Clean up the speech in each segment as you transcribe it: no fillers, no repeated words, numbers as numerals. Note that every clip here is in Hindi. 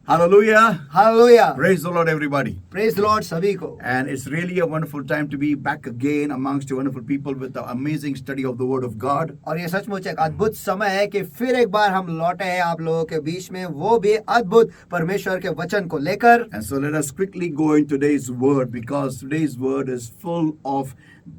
Hallelujah. Hallelujah. Praise the Lord, everybody. Praise the Lord सभी को. And it's really a wonderful time to be back again amongst you wonderful people with the amazing study of the Word of God. और ये सचमुच एक अद्भुत समय है कि फिर एक बार हम लौटे हैं आप लोगों के बीच में, वो भी अद्भुत परमेश्वर के वचन को लेकर. And so let us quickly go in today's Word, because today's Word is full of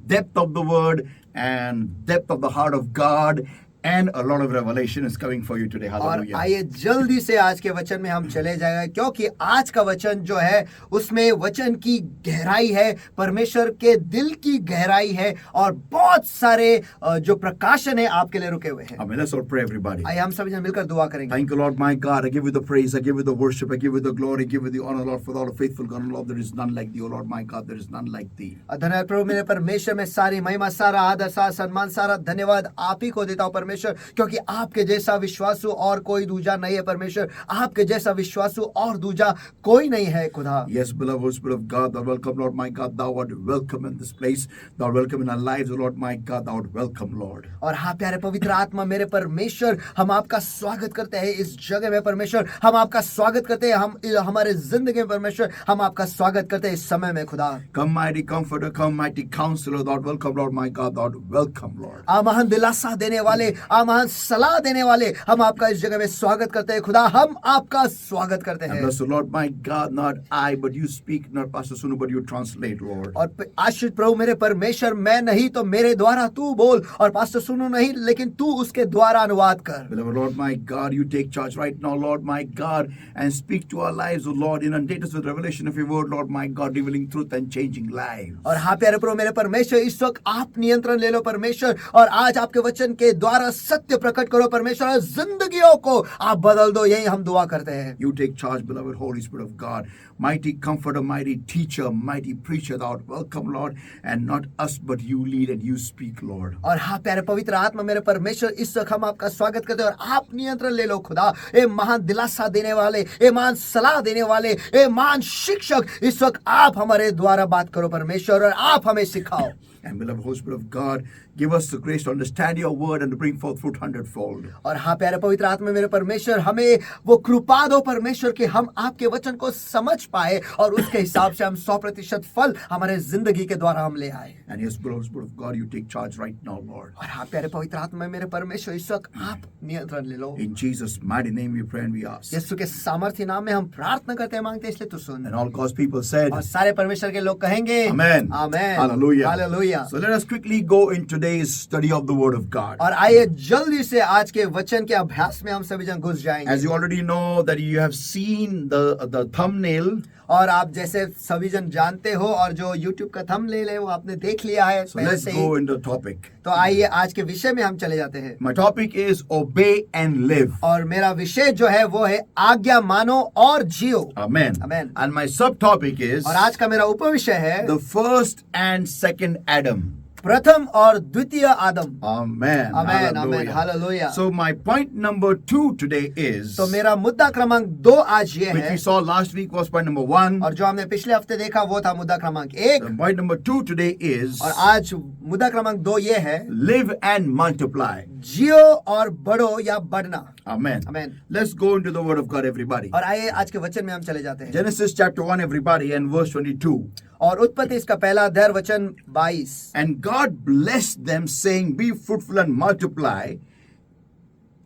depth of the Word and depth of the heart of God. And a lot of revelation is coming for you today. और Hallelujah. आइए जल्दी से आज के वचन में हम चले जाएंगे, क्योंकि आज का वचन जो है उसमें वचन की गहराई है, परमेश्वर के दिल की गहराई है और बहुत सारे जो प्रकाशन है आपके लिए रुके हुए हैं. Amen. Let's all pray, everybody. आइए हम सभी जन मिलकर दुआ करेंगे. Thank you, Lord, my God. I give you the praise, I give you the worship, I give you the glory, I give you the honor, Lord, for all the faithful God. Lord, there is none like thee, O Lord, my God, there is none like thee. धन्यवाद प्रभु, मेरे परमेश्वर में सारी महिमा, सारा आदर, सारा सम्मान, सारा धन्यवाद आप ही को देता हूँ परमेश्वर, क्योंकि आपके जैसा विश्वासु और कोई दूजा नहीं है परमेश्वर. आपके जैसा विश्वासु और दूजा कोई नहीं है खुदा. Yes, beloved Holy Spirit of God, thou welcome, Lord, my God, thou art welcome in this place, thou art welcome in our lives, O Lord, my God, thou art welcome, Lord. और हाँ प्यारे पवित्र आत्मा मेरे परमेश्वर, हम आपका स्वागत करते हैं इस जगह में परमेश्वर. हम आपका स्वागत करते हैं, हम हमारे जिंदगी में परमेश्वर, हम आपका स्वागत करते हैं इस समय में खुदा. Come mighty comforter, come mighty counselor, thou art welcome, Lord, my God, thou art welcome, Lord. आ महान दिलासा देने वाले, आ महान सलाह देने वाले, हम आपका इस जगह में स्वागत करते हैं खुदा. हम आपका स्वागत करते हैं. And bless the Lord, my God, not I, but you speak, not Pastor Sunu, but you translate, Lord. और आशीष प्रभु मेरे परमेश्वर, मैं नहीं तो मेरे द्वारा तू बोल, और पास्टर सुनो नहीं लेकिन तू उसके द्वारा अनुवाद कर. Beloved Lord, my God, you take charge right now, Lord, my God, and speak to our lives, O Lord. Inundate us with revelation of your word, Lord, my God, revealing truth and changing lives. और हाँ प्यारे प्रभु मेरे परमेश्वर, इस वक्त आप नियंत्रण ले लो परमेश्वर, और आज आपके वचन के द्वारा सत्य प्रकट करो परमेश्वर, और जिंदगियों को आप बदल दो, यही हम दुआ करते हैं. You take charge, beloved Holy Spirit of God, mighty comforter, mighty teacher, mighty preacher, thou art welcome, Lord, and not us, but you lead and you speak, Lord. और हाँ प्यारे पवित्र आत्मा मेरे परमेश्वर, इस वक्त हम आपका स्वागत करते हैं और आप नियंत्रण ले लो खुदा. ए महान दिलासा देने वाले, ए महान सलाह देने वाले, ए महान शिक्षक, इस वक्त आप हमारे द्वारा बात करो परमेश्वर, और आप हमें सिखाओ. And beloved Holy Spirit of God, give us the grace to understand your word and to bring forth fruit 100-fold. और हाँ प्यारे पवित्र आत्मा मेरे परमेश्वर, हमें वो कृपा दो परमेश्वर कि हम आपके वचन को समझ पाए और उसके हिसाब से हम 100% फल हमारे जिंदगी के द्वारा हम ले आए. And yes, beloved Spirit of God, you take charge right now, Lord. और हाँ प्यारे पवित्र आत्मा मेरे परमेश्वर, इस वक्त आप नियंत्रण ले लो. In Jesus' mighty name we pray and we ask. यीशु के सामर्थ्य नाम में हम प्रार्थना करते हैं, मांगते हैं, इसलिए तू सुन. And all God's people said, और सारे परमेश्वर के लोग कहेंगे Amen. Amen. Hallelujah. Hallelujah. So let us quickly go in today's study of the Word of God. और आइए जल्दी से आज के वचन के अभ्यास में हम सभी जन घुस जाएंगे. As you already know that you have seen the thumbnail. और आप जैसे सभी जन जानते हो, और जो YouTube का थंबनेल है वो आपने देख लिया है So पहले let's से go he. into the topic. तो आइए आज के विषय में हम चले जाते हैं. My topic is obey and live. और मेरा विषय जो है वो है आज्ञा मानो और जियो. Amen. Amen. And my subtopic is और आज का मेरा उपविषय है the first and second Adam. प्रथम और द्वितीय आदम. Amen. Amen amen Hallelujah. Hallelujah. So my point number 2 today is, तो मेरा मुद्दा क्रमांक 2 आज ये which है, we saw last week was point number 1. और जो हमने पिछले हफ्ते देखा वो था मुद्दा क्रमांक 1, Point number 2 today is और आज मुद्दा क्रमांक 2 ये है, live and multiply. जियो और बढ़ो या बढ़ना. Amen. Amen. Let's go into the Word of God, everybody. और आइए आज के वचन में हम चले जाते हैं. Genesis chapter 1, everybody, and verse 22. और उत्पत्ति इसका पहला अध्याय वचन 22. And God blessed them, saying, be fruitful and multiply,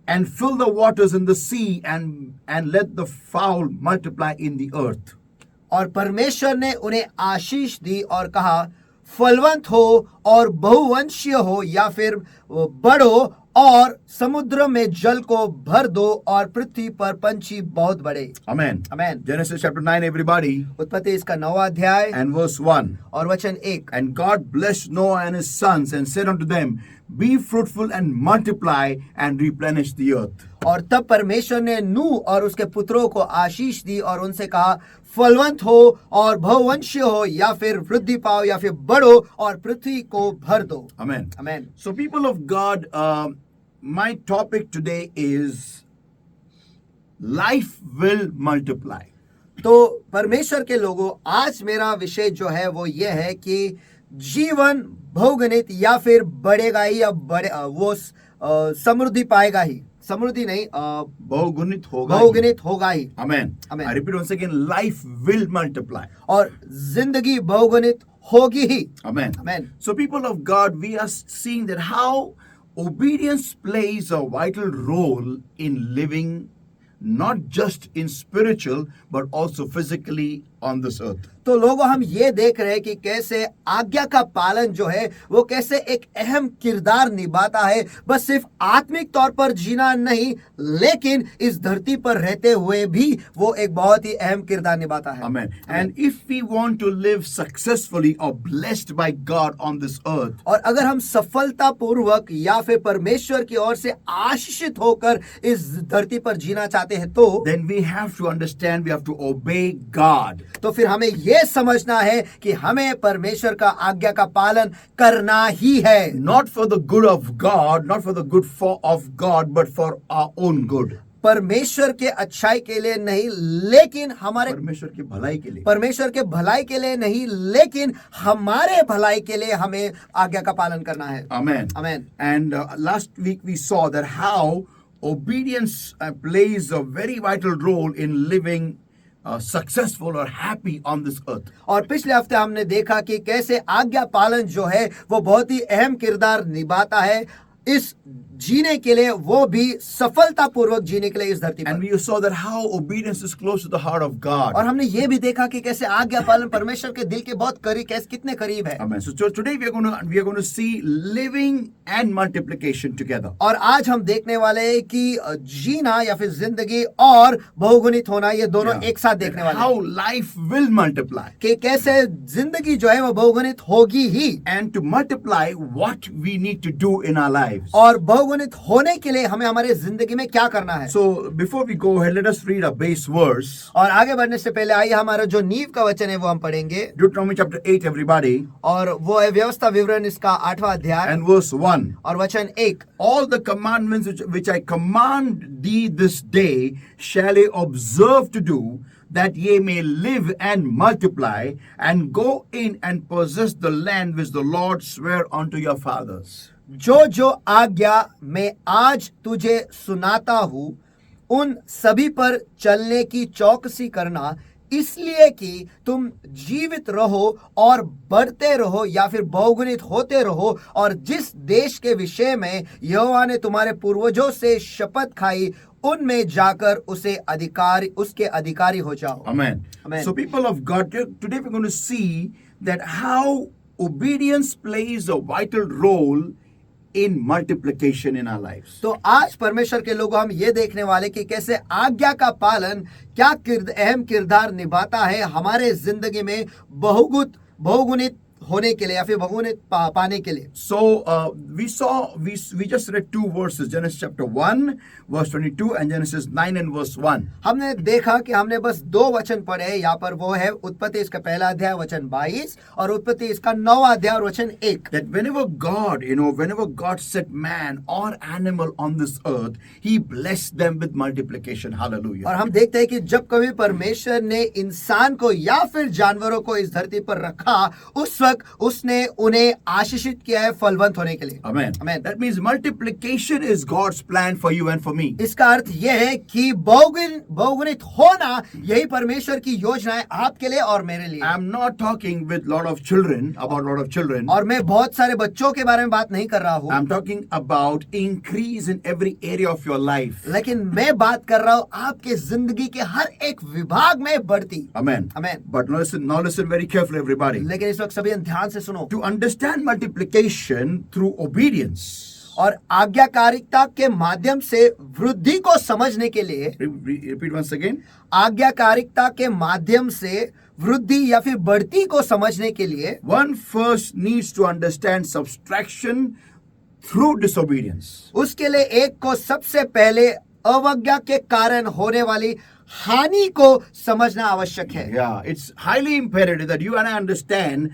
and fill the waters in the sea, and let the fowl multiply in the earth. और परमेश्वर ने उन्हें आशीष दी और कहा, फलवंत हो और बहुवंशीय हो, या फिर बढ़ो और समुद्र में जल को भर दो और पृथ्वी पर पंछी बहुत बड़े. Amen. Amen. Genesis chapter 9, everybody, उत्पत्ति इसका 9वां अध्याय and verse 1. और वचन 1. And God blessed Noah and his sons, and said unto them, be fruitful and multiply, and replenish the earth. और तब परमेश्वर ने नूह और उसके पुत्रों को आशीष दी और उनसे कहा, फलवंत हो और बहुवंशीय हो, या फिर वृद्धि पाओ, या फिर बढ़ो और पृथ्वी को भर दो. Amen. Amen. So, people of God, my topic today is life will multiply. तो परमेश्वर के लोगों, आज मेरा विषय जो है वो ये है कि जीवन बहुगणित या फिर बढ़ेगा ही, या वो समृद्धि पाएगा ही. समृद्धि नहीं बहुगुणित होगा. बहुगुणित होगा ही. Amen. Amen. I repeat once again, life will multiply. और जिंदगी बहुगुणित होगी ही. Amen. Amen. So, people of God, we are seeing that how obedience plays a vital role in living, not just in spiritual, but also physically on this earth. तो लोगों हम ये देख रहे हैं कि कैसे आज्ञा का पालन जो है वो कैसे एक अहम किरदार निभाता है, बस सिर्फ आत्मिक तौर पर जीना नहीं लेकिन इस धरती पर रहते हुए भी वो एक बहुत ही अहम किरदार निभाता है. Amen. And if we want to live successfully or blessed by God on this earth, और अगर हम सफलता पूर्वक या फिर परमेश्वर की ओर से आशीषित होकर इस धरती पर जीना चाहते हैं तो then we have to understand we have to obey God. तो फिर हमें यह समझना है कि हमें परमेश्वर का आज्ञा का पालन करना ही है. Not for the good of God, not for the good of God, but for our own good. परमेश्वर के अच्छाई के लिए नहीं लेकिन हमारे परमेश्वर की भलाई के लिए. परमेश्वर के भलाई के लिए नहीं लेकिन हमारे भलाई के लिए हमें आज्ञा का पालन करना है. Amen. Amen. And last week we saw that how obedience plays a very vital role in living successful or happy on this earth. और पिछले हफ्ते हमने देखा कि कैसे आज्ञा पालन जो है वो बहुत ही अहम किरदार निभाता है इस जीने के लिए, वो भी सफलता पूर्वक जीने के लिए इस धरती And पर. we saw that how obedience is close to the heart of God. और हमने ये भी देखा कि कैसे आज्ञा पालन परमेश्वर के दिल के बहुत करीब, कैसे कितने करीब है. Amen. So today we are going to see living and multiplication together. और आज हम देखने वाले हैं कि जीना या फिर जिंदगी और बहुगुणित होना ये दोनों Yeah. एक साथ देखने वाले How हैं life will multiply. कि कैसे जिंदगी जो है वो बहुगुणित होगी ही. And to multiply, what we need to do in our lives. और बहुगुणित होने के लिए हमें हमारे जिंदगी में क्या करना है. So before we go ahead, let us read a base verse. और आगे बढ़ने से पहले आइए हमारा जो नींव का वचन है वो हम पढ़ेंगे. Deuteronomy chapter 8, everybody. और वो है व्यवस्था विवरण इसका 8वां अध्याय And verse 1. और वचन 1. All the commandments which I command thee this day shall ye observe to do, that ye may live and multiply, and go in and possess the land which the Lord sware unto your fathers. जो जो आज्ञा मैं आज तुझे सुनाता हूँ उन सभी पर चलने की चौकसी करना, इसलिए कि तुम जीवित रहो और बढ़ते रहो या फिर बहुगुणित होते रहो, और जिस देश के विषय में यहोवा ने तुम्हारे पूर्वजों से शपथ खाई उनमें जाकर उसके अधिकारी हो जाओ. Amen. Amen. So people of God, today we're going to see that how obedience plays a vital role in multiplication in our lives. तो आज परमेश्वर के लोग हम ये देखने वाले कि कैसे आज्ञा का पालन क्या अहम किरदार निभाता है हमारे जिंदगी में बहुगुणित होने के लिए या फिर बहुगुणित पाने के लिए. So we just read two verses, Genesis chapter 1 verse 22 and Genesis 9 and verse 1. हमने देखा कि हमने बस 2 वचन पढ़े. यहाँ पर वो है उत्पत्ति इसका पहला अध्याय वचन 22 और उत्पत्ति इसका 9वां अध्याय वचन 1. That whenever God set man or animal on this earth, he blessed them with multiplication. Hallelujah. और हम देखते हैं कि जब कभी परमेश्वर ने इंसान को या फिर जानवरों को इस धरती पर रखा, उस वक्त उसने उन्हें आशीषित किया है फलवंत होने के लिए. Amen. Amen. That means multiplication is God's plan for you and for me. इसका अर्थ यह है कि बहुगुणित होना यही परमेश्वर की योजना है आपके लिए और मेरे लिए. I'm not talking with lot of children. और मैं बहुत सारे बच्चों के बारे में बात नहीं कर रहा हूँ, I'm talking about increase in every area of your life. लेकिन मैं बात कर रहा हूँ आपके जिंदगी के हर एक विभाग में बढ़ती. Amen. Amen. But now listen very carefully, everybody. लेकिन इस वक्त सभी ध्यान से सुनो. To understand multiplication through obedience. और आज्ञाकारिता के माध्यम से वृद्धि को समझने के लिए, Repeat once again. आज्ञाकारिता के माध्यम से वृद्धि या फिर बढ़ती को समझने के लिए One first needs to understand subtraction through disobedience. उसके लिए एक को सबसे पहले अवज्ञा के कारण होने वाली हानि को समझना आवश्यक है. Yeah, it's highly imperative that you and I understand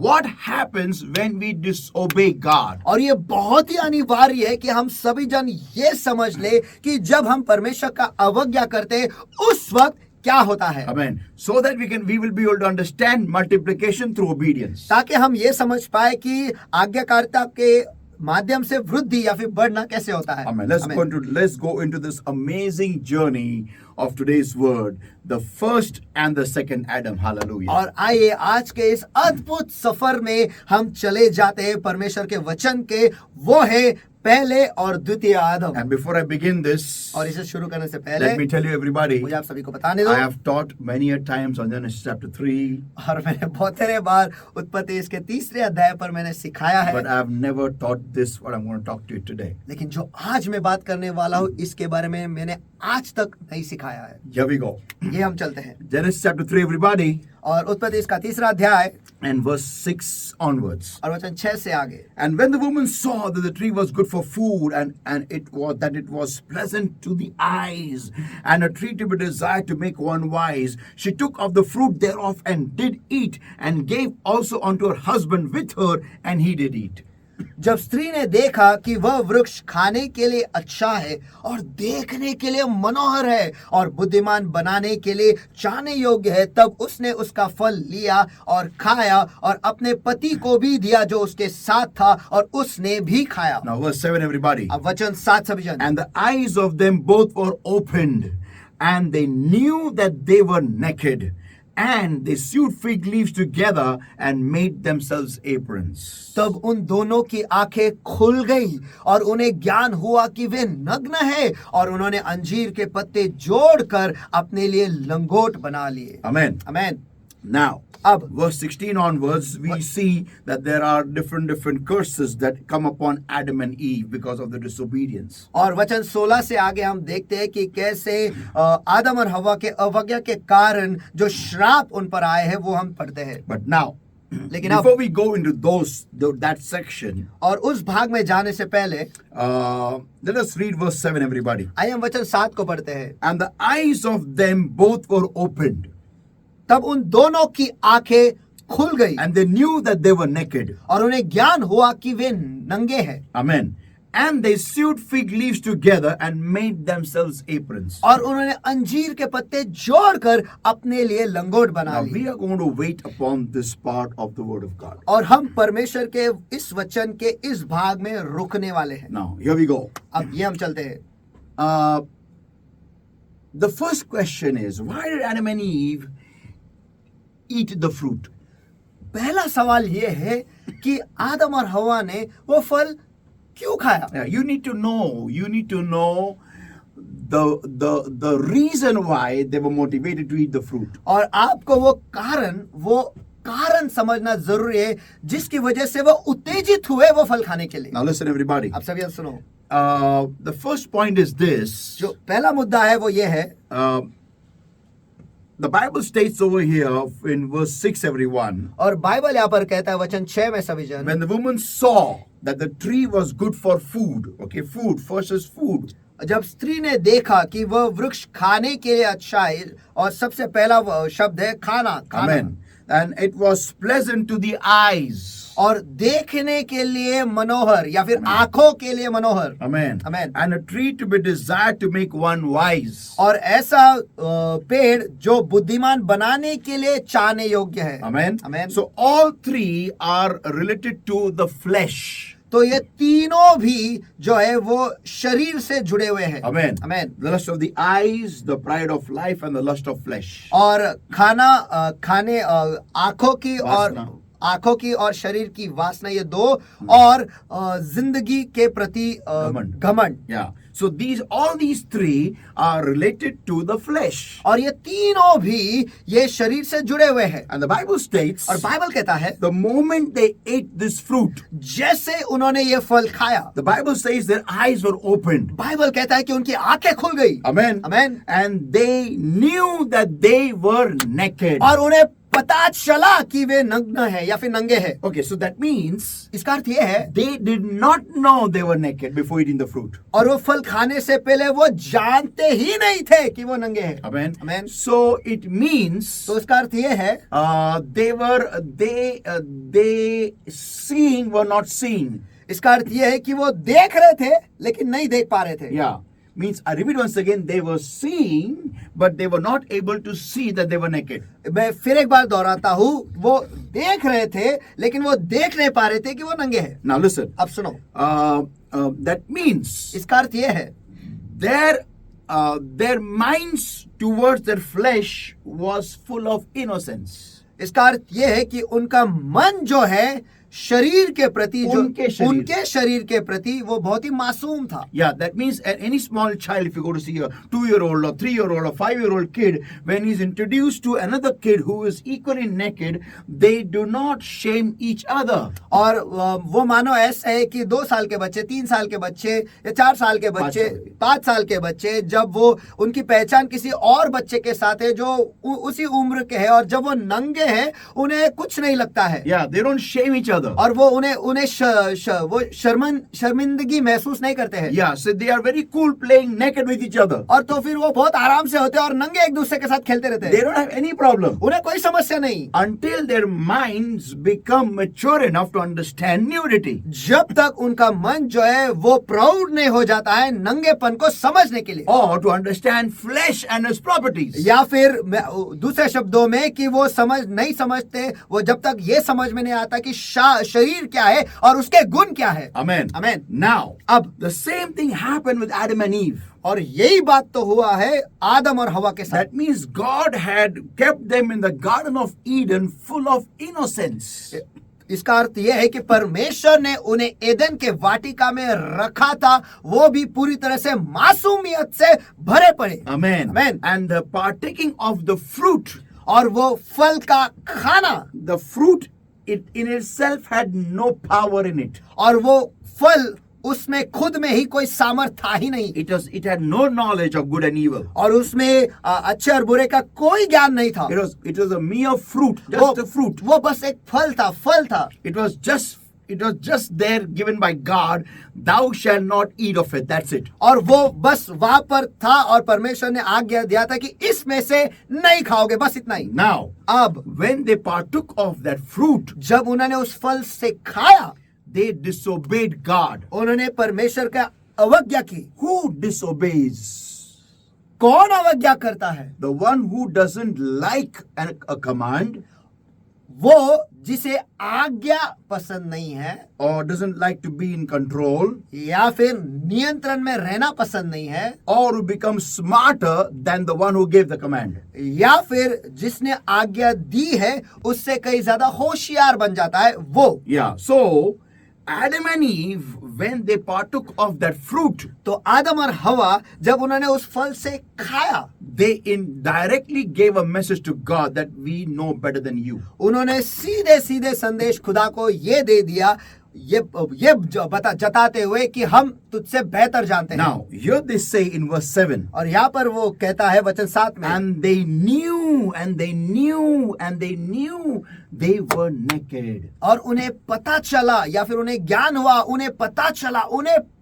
what happens when we disobey God. और ये बहुत ही अनिवार्य है कि हम सभी जन ये समझ ले कि जब हम परमेश्वर का अवज्ञा करते हैं उस वक्त क्या होता है. Amen. So that we will be able to understand multiplication through obedience. ताकि हम ये समझ पाए कि आज्ञाकारिता के माध्यम से वृद्धि या फिर बढ़ना कैसे होता है? Amen. Let's go into this amazing journey of today's word, the first and the second Adam. Hallelujah. और आइए आज के इस अद्भुत सफर में हम चले जाते हैं परमेश्वर के वचन के, वो है पहले और द्वितीय आदम। And before I begin this, और इसे शुरू करने से पहले let me tell you everybody, मुझे आप सभी को बताने दो, I have taught many a times on Genesis chapter 3, और मैंने बहुत सारे बार उत्पत्ति इसके 3 अध्याय पर मैंने सिखाया है, but I have never taught this what I'm going to talk to you today. लेकिन जो आज मैं बात करने वाला हूँ इसके बारे में मैंने आज तक नहीं सिखाया है। Here we go. ये हम चलते हैं Genesis chapter 3, everybody, और उत्पत्ति इसका 3 अध्याय and verse 6 onwards. और वचन 6 से आगे। And when the woman saw that the tree was good for food, and it was pleasant to the eyes, and a tree to be desired to make one wise, she took of the fruit thereof and did eat, and gave also unto her husband with her, and he did eat. जब स्त्री ने देखा कि वह वृक्ष खाने के लिए अच्छा है और देखने के लिए मनोहर है और बुद्धिमान बनाने के लिए चाहने योग्य है, तब उसने उसका फल लिया और खाया और अपने पति को भी दिया जो उसके साथ था, और उसने भी खाया। Now verse 7, everybody. अब वचन 7 सभी जन। And the eyes of them both were opened, and they knew that they were naked, and they sewed fig leaves together and made themselves aprons. तब उन दोनों की आंखें खुल गई और उन्हें ज्ञान हुआ कि वे नग्न है, और उन्होंने अंजीर के पत्ते जोड़कर अपने लिए लंगोट बना लिए। Amen. आमेन। Now, अब verse 16 onwards, we see that there are different curses that come upon Adam and Eve because of the disobedience. और वचन 16 से आगे हम देखते हैं कि कैसे आदम और हवा के अवज्ञा के कारण जो श्राप उन पर आए हैं वो हम पढ़ते हैं। But now, लेकिन अब before we go into that section, और उस भाग में जाने से पहले let us read verse 7, everybody. आइए हम वचन 7 को पढ़ते हैं। And the eyes of them both were opened, तब उन दोनों की आंखें खुल गई and they knew that they were naked. और उन्हें ज्ञान हुआ कि वे नंगे हैं, Amen. And they sewed fig leaves together and made themselves aprons. और उन्होंने अंजीर के पत्ते जोड़कर अपने लिए लंगोट बना Now we लिए। are going to wait upon this part of the word of God. और हम परमेश्वर के इस वचन के इस भाग में रुकने वाले हैं। Now here we go. अब ये हम चलते हैं। The first question is, why did Adam and Eve eat the fruit? पहला सवाल ये है कि आदम और हवा ने वो फल क्यों खाया? Yeah, you need to know the reason why they were motivated to eat the fruit. और आपको वो कारण समझना जरूरी है जिसकी वजह से वो उत्तेजित हुए वो फल खाने के लिए। Now listen, everybody. आप सभी सुनो। The first point is this. जो पहला मुद्दा है वो ये है, The Bible states over here in verse 6, everyone, और बाइबल यहाँ पर कहता है वचन 6 में सभी जन, when the woman saw that the tree was good for food, okay, food versus food. जब स्त्री ने देखा कि वह वृक्ष खाने के लिए अच्छा है, और सबसे पहला शब्द है खाना। Amen. And it was pleasant to the eyes. और देखने के लिए मनोहर या फिर आंखों के लिए मनोहर। Amen. Amen. And a tree to be desired to make one wise. और ऐसा पेड़ जो बुद्धिमान बनाने के लिए चाहने योग्य है। Amen. Amen. So all three are related to the flesh. तो ये तीनों भी जो है वो शरीर से जुड़े हुए हैं। Amen. Amen. The lust of the eyes, the pride of life, and the lust of flesh. और खाने आंखों की और शरीर की वासना, ये दो, और जिंदगी के प्रति घमंड। Yeah. So all these three are related to the flesh. और ये तीनों भी ये शरीर से जुड़े हुए हैं। And the Bible states, और बाइबल कहता है the moment they ate this fruit, जैसे उन्होंने ये फल खाया, the Bible says their eyes were opened. Bible कहता है कि उनकी आंखें खुल गई। Amen. Amen. And they knew that they were naked. और उन्हें पता चला कि वे नग्न है या फिर नंगे हैं। Okay, so that means इसका अर्थ ये है, they did not know they were naked before eating the fruit. और वो फल खाने से पहले वो जानते ही नहीं थे कि वो नंगे हैं। Amen. Amen. So it means तो इसका अर्थ ये है, they seeing were not seeing. इसका अर्थ ये है कि वो देख रहे थे लेकिन नहीं देख पा रहे थे। Yeah. Means, I repeat once again, they were seeing, but they were not able to see that they were naked. मैं फिर एक बार दोहराता हूँ, वो देख रहे थे लेकिन वो देख नहीं पा रहे थे कि वो नंगे हैं। Now listen, अब सुनो, that means इसका अर्थ ये है their minds towards their flesh was full of innocence. इसका अर्थ ये है कि उनका मन जो है शरीर के प्रति, जो उनके शरीर के प्रति वो बहुत ही मासूम था। Yeah, that means any small child, if you go to see a 2-year-old or 3-year-old or 5-year-old kid, when he's introduced to another kid who is equally naked, they do not shame each other. और वो मानो ऐसा है कि 2 साल के बच्चे, 3 साल के बच्चे या 4 साल के बच्चे, 5 साल के बच्चे, जब वो उनकी पहचान किसी और बच्चे के साथ है जो उसी उम्र के है, और जब वो नंगे हैं उन्हें कुछ नहीं लगता है। Yeah, they don't shame each other. और वो उन्हें वो शर्मिंदगी महसूस नहीं करते हैं। Yeah, so they are very cool playing naked with each other. और तो फिर वो बहुत आराम से होते हैं और नंगे एक दूसरे के साथ खेलते रहते हैं। They don't have any problem. उन्हें कोई समस्या नहीं, Until their minds become mature enough to understand nudity. जब तक उनका मन जो है वो प्रौढ़ नहीं हो जाता है नंगेपन को समझने के लिए, Or to understand flesh and its properties. या फिर दूसरे शब्दों में कि वो नहीं समझते, वो जब तक ये समझ में नहीं आता कि शरीर क्या है और उसके गुण क्या है। Amen. Amen. Now, अब the same thing happened with Adam and Eve. और यही बात तो हुआ है आदम और हवा के साथ। That means God had kept them in the Garden of Eden full of innocence. इसका अर्थ यह है कि परमेश्वर ने उन्हें एदन के वाटिका में रखा था, वो भी पूरी तरह से मासूमियत से भरे पड़े। Amen. Amen. And the partaking of the fruit, और वो फल का खाना, the fruit it in itself had no power in it. और वो फल उसमें खुद में ही कोई सामर्थ था ही नहीं। It had no knowledge of good and evil. और उसमें अच्छे और बुरे का कोई ज्ञान नहीं था। It was a mere fruit, just a fruit. वो बस एक फल था। It was just there given by God. Thou shalt not eat of it. That's it. और वो बस वहां पर था और परमेश्वर ने आज्ञा दिया था कि इसमें से नहीं खाओगे, बस इतना ही। Now, अब when they partook of that fruit, जब उन्होंने उस फल से खाया, they disobeyed God. उन्होंने परमेश्वर का अवज्ञा की। Who disobeys? कौन अवज्ञा करता है? The one who doesn't like a command, वो जिसे आज्ञा पसंद नहीं है, or doesn't like to be in control, या फिर नियंत्रण में रहना पसंद नहीं है, or who becomes smarter than the one who gave the command. या फिर जिसने आज्ञा दी है उससे कहीं ज्यादा होशियार बन जाता है, वो। Yeah, so Adam and Eve, when they partook of that fruit, तो आदम और हवा जब उन्होंने उस फल से खाया, they indirectly gave a message to God that we know better than you. उन्होंने सीधे संदेश खुदा को ये दे दिया, ये जताते हुए कि हम तुझसे बेहतर जानते हैं। Now, here they say in verse 7, और यहाँ पर वो कहता है वचन 7 में, and they knew they were naked. और उन्हें पता चला या फिर उन्हें ज्ञान हुआ, उन्हें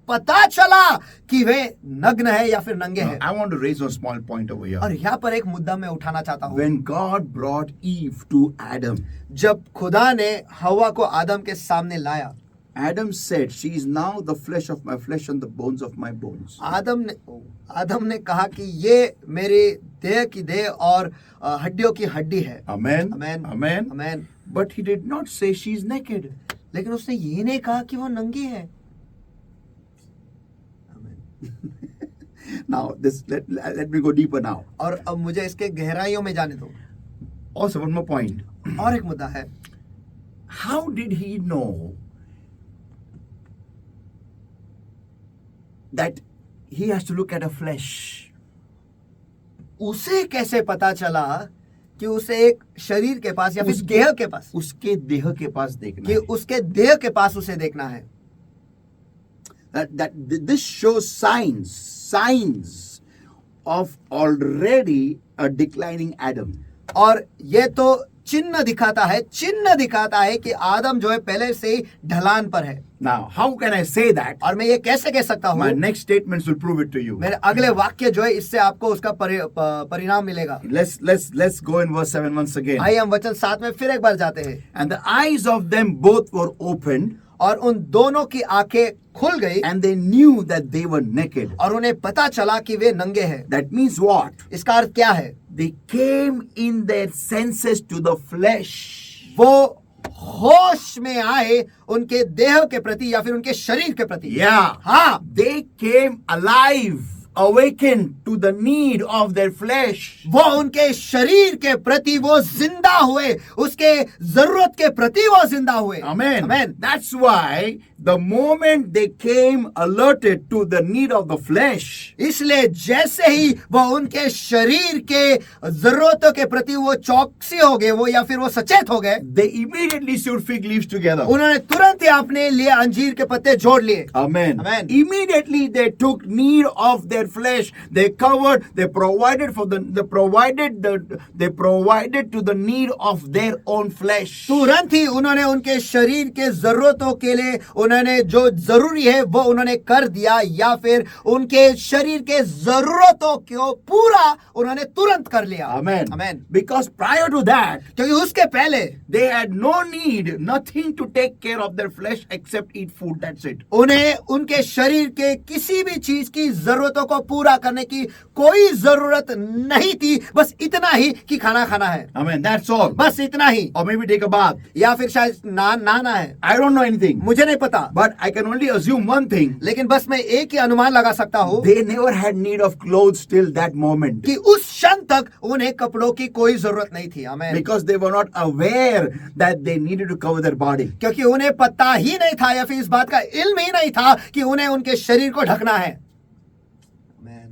पता चला कि वे नग्न है या फिर नंगे Now, हैं। I want to raise one small point over here. और यहाँ पर एक मुद्दा मैं उठाना चाहता हूँ। When God brought Eve to Adam, जब खुदा ने हवा को आदम के सामने लाया, Adam said, she is now the flesh of my flesh and the bones of my bones. आदम ने कहा कि ये मेरे देह की देह और हड्डियों की हड्डी है। Amen. Amen. Amen. Amen. But he did not say she is naked. लेकिन उसने ये नहीं कहा कि वो नंगी है। Now, let me go deeper now. और अब मुझे इसके गहराइयों में जाने दो। Also, one more point. और एक मुद्दा है, How did he know that he has to look at a flesh? उसे कैसे पता चला कि उसे एक शरीर के पास या फिर देह के पास, उसके देह के पास देखना कि है. उसके देह के पास उसे देखना है। That this shows signs of already a declining Adam. और ये तो चिन्ह दिखाता है कि आदम जो है पहले से ही ढलान पर है। Now, how can I say that? और मैं ये कैसे कह सकता My हूँ? next statements will prove it to you. मेरे अगले वाक्य जो है इससे आपको उसका परिणाम मिलेगा। Let's go in verse 7 once again. आइए हम वचन 7 में फिर एक बार जाते हैं। And the eyes of them both were opened, और उन दोनों की आंखें खुल गई and they knew that they were naked. और उन्हें पता चला कि वे नंगे हैं। That means what? इसका अर्थ क्या है? They came in their senses to the flesh. वो होश में आए उनके देह के प्रति या फिर उनके शरीर के प्रति। Yeah. हाँ, They came alive, awakened to the need of their flesh. वो उनके शरीर के प्रति वो जिंदा हुए, उसके जरूरत के प्रति वो जिंदा हुए। Amen. Amen. That's why the moment they came alerted to the need of the flesh, इसलिए जैसे ही वो उनके शरीर के जरूरतों के प्रति वो चौकसी हो गए, वो या फिर वो सचेत हो गए, they immediately sewed fig leaves together. उन्होंने तुरंत ही अपने लिए अंजीर के पत्ते जोड़ लिए। Amen. Amen. Immediately they took need of their flesh. They covered, they provided to the need of their own flesh. तुरंत ही उन्होंने उनके शरीर के जरूरतों के लिए उन्होंने जो जरूरी है वो उन्होंने कर दिया, या फिर उनके शरीर के जरूरतों को पूरा उन्होंने तुरंत कर लिया। Amen. Amen. Because prior to that, क्योंकि उसके पहले they had no need, nothing to take care of their flesh except eat food. That's it. उन्हें उनके शरीर के किसी भी चीज की जरूरतों को पूरा करने की कोई जरूरत नहीं थी, बस इतना ही कि खाना खाना है। Amen. That's all. बस इतना ही, Or maybe take a bath. या फिर शायद नहाना है। I don't know anything. मुझे नहीं पता, But I can only assume one thing. लेकिन बस मैं एक ही अनुमान लगा सकता हूँ They never had need of clothes till that moment. कि उस क्षण तक उन्हें कपड़ों की कोई जरूरत नहीं थी। आमीन। Because they were not aware that they needed to cover their body. क्योंकि उन्हें पता ही नहीं था या फिर इस बात का इल्म ही नहीं था कि उन्हें उनके शरीर को ढकना है।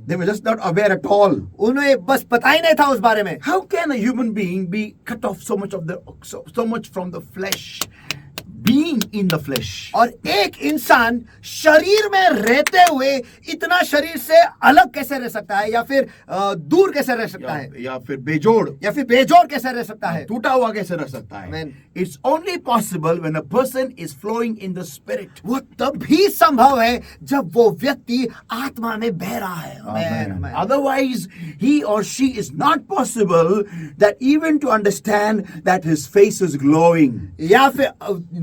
They were just not aware at all. उन्हें बस पता ही नहीं था उस बारे में। How can a human being be cut off so much from the flesh? Being in the flesh. और एक इंसान शरीर में रहते हुए इतना शरीर से अलग कैसे रह सकता है, या फिर दूर कैसे रह सकता है, या फिर बेजोड़, या फिर बेजोड़ कैसे रह सकता है? टूटा हुआ कैसे रह सकता है? Amen. It's only possible when a person is flowing in the spirit. वो तभी संभव है जब वो व्यक्ति आत्मा में बह रहा है। Amen. Amen. Otherwise, he or she is not possible that even to understand that his face is glowing. या फिर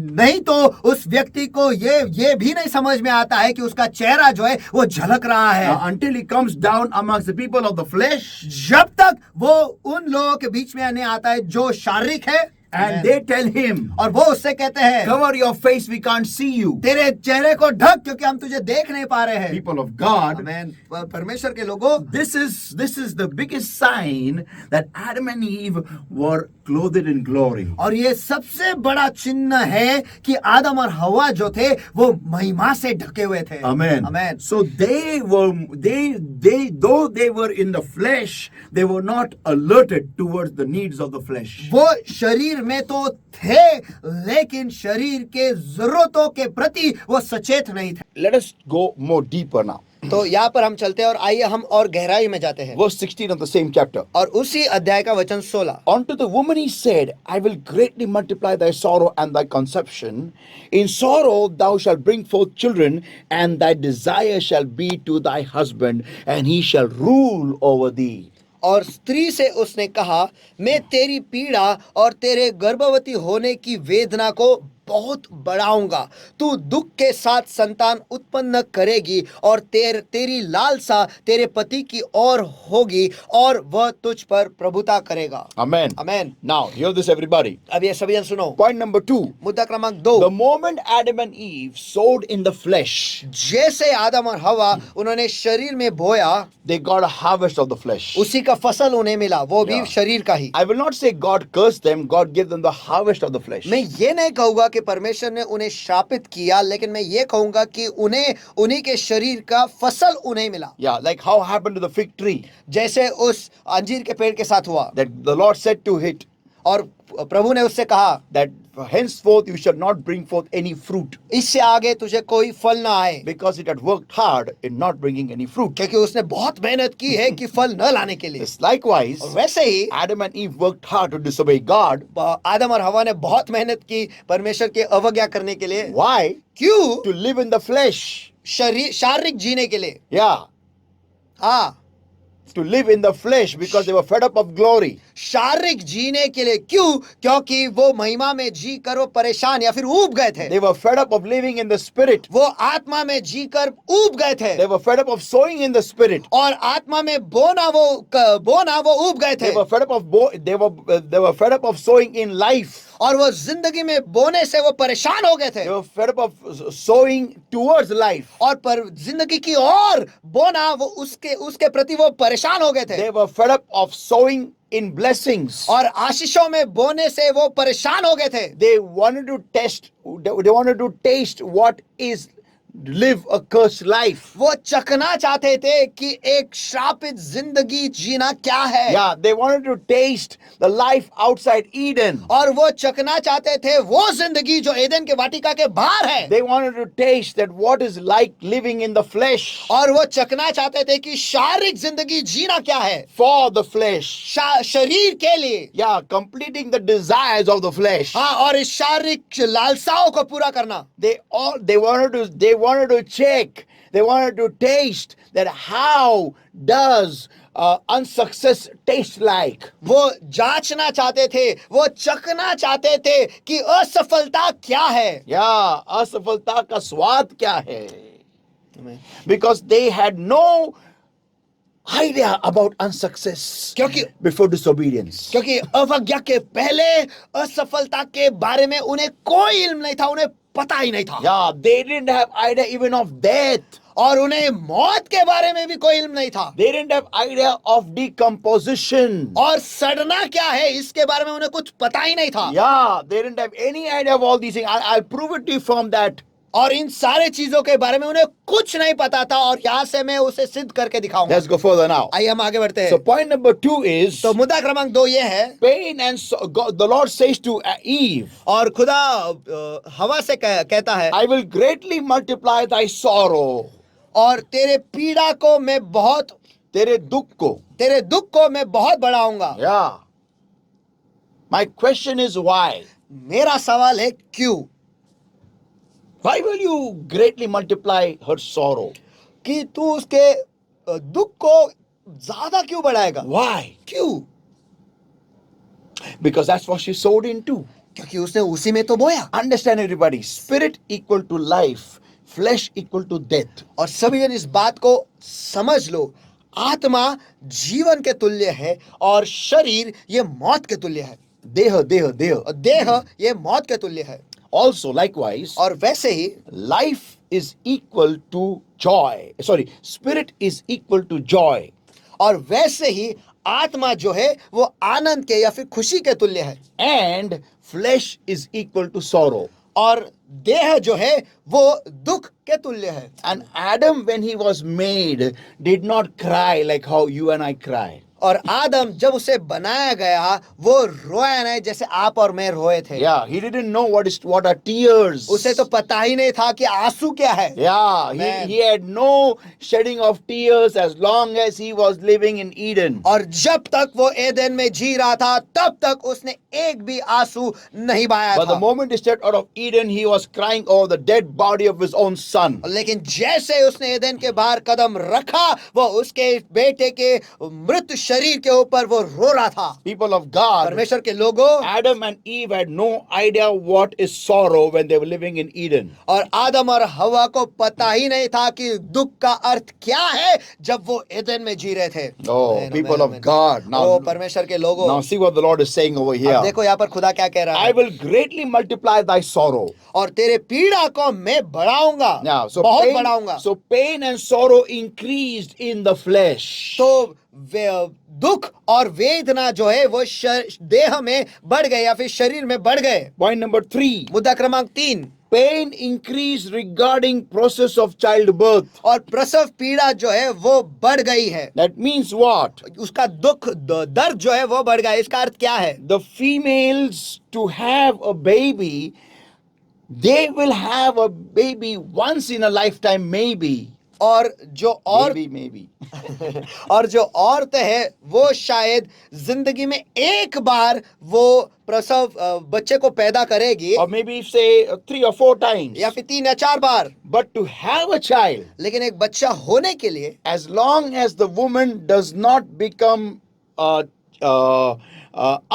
नहीं तो उस व्यक्ति को ये भी नहीं समझ में आता है कि उसका चेहरा जो है वो झलक रहा है। Until he comes down amongst the people of the flesh. जब तक वो उन लोगों के बीच में नहीं आता है जो शारीरिक है, And they tell him, और वो उससे कहते हैं, cover your face, we can't see you. तेरे चेहरे को ढक क्योंकि हम तुझे देख नहीं पा रहे हैं। People of God, आमीन। परमेश्वर के लोगों, this is the biggest sign that Adam and Eve were clothed in glory. और ये सबसे बड़ा चिन्ह है कि आदम और हवा जो थे वो महिमा से ढके हुए थे। Amen. Amen. So they though they were in the flesh, they were not alerted towards the needs of the flesh. वो शरीर में तो थे, लेकिन शरीर के जरूरतों के प्रति वो सचेत नहीं थे। Let us go more deeper now. तो यहाँ पर हम चलते हैं और आइए हम और गहराई में जाते हैं। Verse 16 of the same chapter. और उसी अध्याय का वचन 16। Unto the woman he said, I will greatly multiply thy sorrow and thy conception. In sorrow thou shalt bring forth children, and thy desire shall be to thy husband, and he shall rule over thee. और स्त्री से उसने कहा, मैं तेरी पीड़ा और तेरे गर्भवती होने की वेदना को बहुत बढ़ाऊंगा। तू दुख के साथ संतान उत्पन्न करेगी और तेरी लालसा तेरे पति की ओर होगी और वह तुझ पर प्रभुता करेगा। Amen. आमीन। Now, hear this everybody. अब ये सभी जन सुनो। Point number 2. मुद्दा क्रमांक 2। The moment Adam and Eve sowed in the flesh, जैसे आदम और हवा उन्होंने शरीर में बोया, they got a harvest of the flesh. उसी का फसल उन्हें मिला, वो भी Yeah. शरीर का ही। I will not say God cursed them, God gave them the harvest of the flesh. मैं ये नहीं कहूंगा कि परमेश्वर ने उन्हें शापित किया, लेकिन मैं ये कहूंगा कि उन्हें उन्हीं के शरीर का फसल उन्हें मिला। Yeah, like how happened to the fig tree. जैसे उस अंजीर के पेड़ के साथ हुआ, That the Lord said to it, और प्रभु ने उससे कहा, that henceforth you shall not bring forth any fruit, इससे आगे तुझे कोई फल ना आए, because it had worked hard in not bringing any fruit. क्योंकि उसने बहुत मेहनत की है कि फल न लाने के लिए। Yes, likewise, और वैसे ही Adam and Eve worked hard to disobey God. आदम और हवा ने बहुत मेहनत की परमेश्वर की अवज्ञा करने के लिए। Why? क्यों? To live in the flesh. शारीरिक जीने के लिए। Yeah. हाँ, to live in the flesh because they were fed up of glory. शारीरिक जीने के लिए क्यों? क्योंकि वो महिमा में जी कर वो परेशान या फिर ऊब गए थे। They were fed up of living in the spirit. वो आत्मा में जी कर ऊब गए थे They were fed up of sowing in the spirit. और आत्मा में बोना वो ऊब गए थे They were fed up of they were fed up of sowing in life. और वो जिंदगी में बोने से वो परेशान हो गए थे They were fed up of sowing towards life. और पर जिंदगी की और बोना वो उसके प्रति वो परेशान हो गए थे They were fed up of sowing in blessings. और आशीषों में बोने से वो परेशान हो गए थे। They wanted to taste what is live a cursed life. वो चखना चाहते थे कि एक श्रापित जिंदगी जीना क्या है। Yeah, they wanted to taste the life outside Eden. और वो चखना चाहते थे वो जिंदगी जो एदन के वाटिका के बाहर है। They wanted to taste that what is like living in the flesh. और वो चखना चाहते थे कि शारीरिक जिंदगी जीना क्या है। For the flesh. शरीर के लिए। Yeah, completing the desires of the flesh. हाँ, और इस शारीरिक लालसाओं को पूरा करना। They wanted to check, they wanted to taste that how does unsuccess taste like. वो जांचना चाहते थे, वो चखना चाहते थे कि असफलता क्या है। Yeah, असफलता का स्वाद क्या है? Because they had no idea about unsuccess क्योंकि before disobedience. क्योंकि अवज्ञा के पहले असफलता के बारे में उन्हें कोई इल्म नहीं था, उन्हें पता ही नहीं था। Yeah, they didn't have idea even of death. और उन्हें मौत के बारे में भी कोई इल्म नहीं था। They didn't have idea of decomposition. और सड़ना क्या है इसके बारे में उन्हें कुछ पता ही नहीं था। Yeah, they didn't have any idea of all these things. I'll prove it to you from that. और इन सारे चीजों के बारे में उन्हें कुछ नहीं पता था और यहाँ से मैं उसे सिद्ध करके दिखाऊंगा। Let's go further now. आइए हम आगे बढ़ते हैं। So point number 2 is तो मुद्दा क्रमांक 2 ये है, pain and God, the Lord says to Eve, और खुदा हवा से कहता है, I will greatly multiply thy sorrow. और तेरे पीड़ा को मैं बहुत, तेरे दुख को मैं बहुत बढ़ाऊंगा। Yeah. My question is why? मेरा सवाल है क्यों? Why will you greatly multiply her sorrow? कि तू उसके दुख को ज्यादा क्यों बढ़ाएगा? Why? क्यों? Because that's what she sowed into. क्योंकि उसने उसी में तो बोया। Understand everybody, spirit equal to life, flesh equal to death. और सभी जन इस बात को समझ लो, आत्मा जीवन के तुल्य है और शरीर ये मौत के तुल्य है। देह ये मौत के तुल्य है। Also, likewise, और वैसे ही life is equal to joy. Sorry, spirit is equal to joy. और वैसे ही आत्मा जो है वो आनंद के या फिर खुशी के तुल्य है। And flesh is equal to sorrow. और देह जो है वो दुख के तुल्य है। And Adam, when he was made, did not cry like how you and I cry. और आदम जब उसे बनाया गया वो रोया नहीं जैसे आप और मैं रोए थे। Yeah, he didn't know what are tears. उसे तो पता ही नहीं था कि आंसू क्या है। Yeah, he had no shedding of tears as long as he was living in Eden. और जब तक वो एदेन में जी रहा था तब तक उसने एक भी आंसू नहीं बहाया But the था। moment he stepped out of Eden, he was crying over the dead body of his own son. लेकिन जैसे उसने एदेन के बाहर कदम रखा वो उसके बेटे के मृत शरीर के ऊपर वो रो रहा था। People of God, परमेश्वर के लोगों, Adam and Eve had no idea what is sorrow when they were living in Eden. और आदम और हवा को पता ही नहीं था कि दुख का अर्थ क्या है जब वो एदेन में जी रहे थे। Oh, people of God. ओ परमेश्वर के लोगों, Now see what the Lord is saying over here. अब देखो यहाँ पर खुदा क्या कह रहा I है, will greatly multiply thy sorrow. और तेरे पीड़ा को मैं बढ़ाऊंगा, Now, बहुत बढ़ाऊंगा। so pain and sorrow increased in the flesh. तो दुख और वेदना जो है वो देह में बढ़ गए या फिर शरीर में बढ़ गए। Point number 3. मुद्दा क्रमांक 3, Pain increased regarding process of childbirth. और प्रसव पीड़ा जो है वो बढ़ गई है। That means what? उसका दुख दर्द जो है वो बढ़ गया। इसका अर्थ क्या है? The females to have a baby, they will have a baby once in a lifetime maybe. और जो और maybe. और जो औरतें हैं वो शायद जिंदगी में एक बार वो प्रसव बच्चे को पैदा करेगी, Or maybe say 3 or 4 times. या फिर 3 या 4 बार, But to have a child, लेकिन एक बच्चा होने के लिए as long as the woman does not become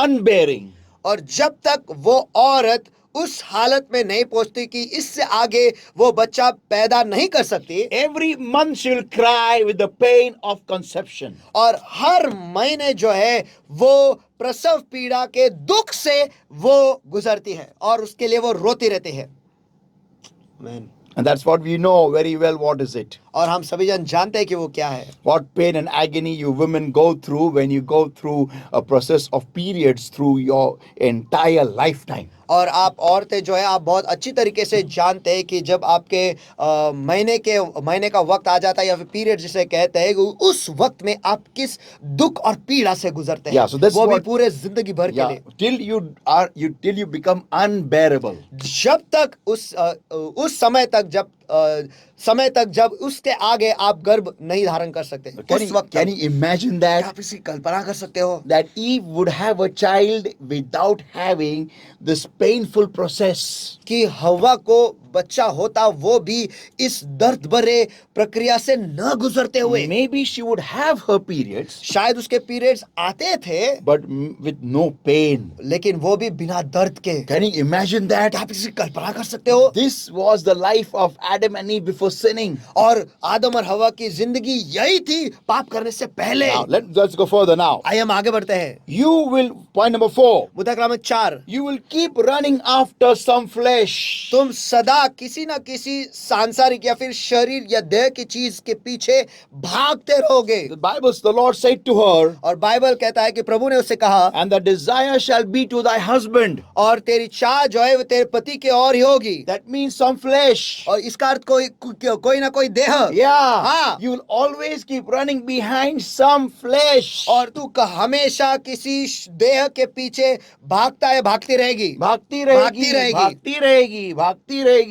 unbearing, और जब तक वो औरत उस हालत में नहीं पहुंचती कि इससे आगे वो बच्चा पैदा नहीं कर सकती, every month she will cry with the pain of conception. और हर महीने जो है वो प्रसव पीड़ा के दुख से वो गुजरती है और उसके लिए वो रोती रहती है। And that's what we know very well. What is it? और हम सभी जन जानते हैं कि वो क्या है। What pain and agony you women go through when you go through a process of periods through your entire lifetime. और आप औरतें जो है आप बहुत अच्छी तरीके से जानते हैं कि जब आपके महीने का वक्त आ जाता है या फिर पीरियड जिसे कहते हैं, उस वक्त में आप किस दुख और पीड़ा से गुजरते हैं। Yeah, so that's वो भी what- पूरे जिंदगी भर के Yeah, लिए, till you become unbearable. जब तक उस समय तक जब उसके आगे आप गर्भ नहीं धारण कर सकते। उस वक्त Can you imagine that? आप इसकी कल्पना कर सकते हो That Eve would have a child without having this painful process. कि हवा को बच्चा होता वो भी इस दर्द भरे प्रक्रिया से न गुजरते हुए। Maybe she would have her periods, शायद उसके पीरियड्स आते थे but with no pain. लेकिन वो भी बिना दर्द के। Can you imagine that? क्या आप इसकी कल्पना कर सकते हो? This was the life of Adam and Eve before sinning. और आदम और हवा की जिंदगी यही थी पाप करने से पहले। Now, let's go further now. आइए हम आगे बढ़ते हैं। You will, point number 4, मुद्दा क्रमांक 4, you will keep running after some flesh. तुम सदा किसी ना किसी सांसारिक या फिर शरीर या देह की चीज के पीछे भागते रहोगे। The Lord said to her, और बाइबल कहता है कि प्रभु ने उससे कहा, and the desire shall be to thy husband. और तेरी चाह जो है वो तेरे पति के और ही होगी। That means some flesh. और इसका अर्थ कोई ना कोई देह। Yeah. हाँ। You will always keep running behind some flesh. और तू हमेशा किसी देह के पीछे भागती रहेगी। भागती रहेगी।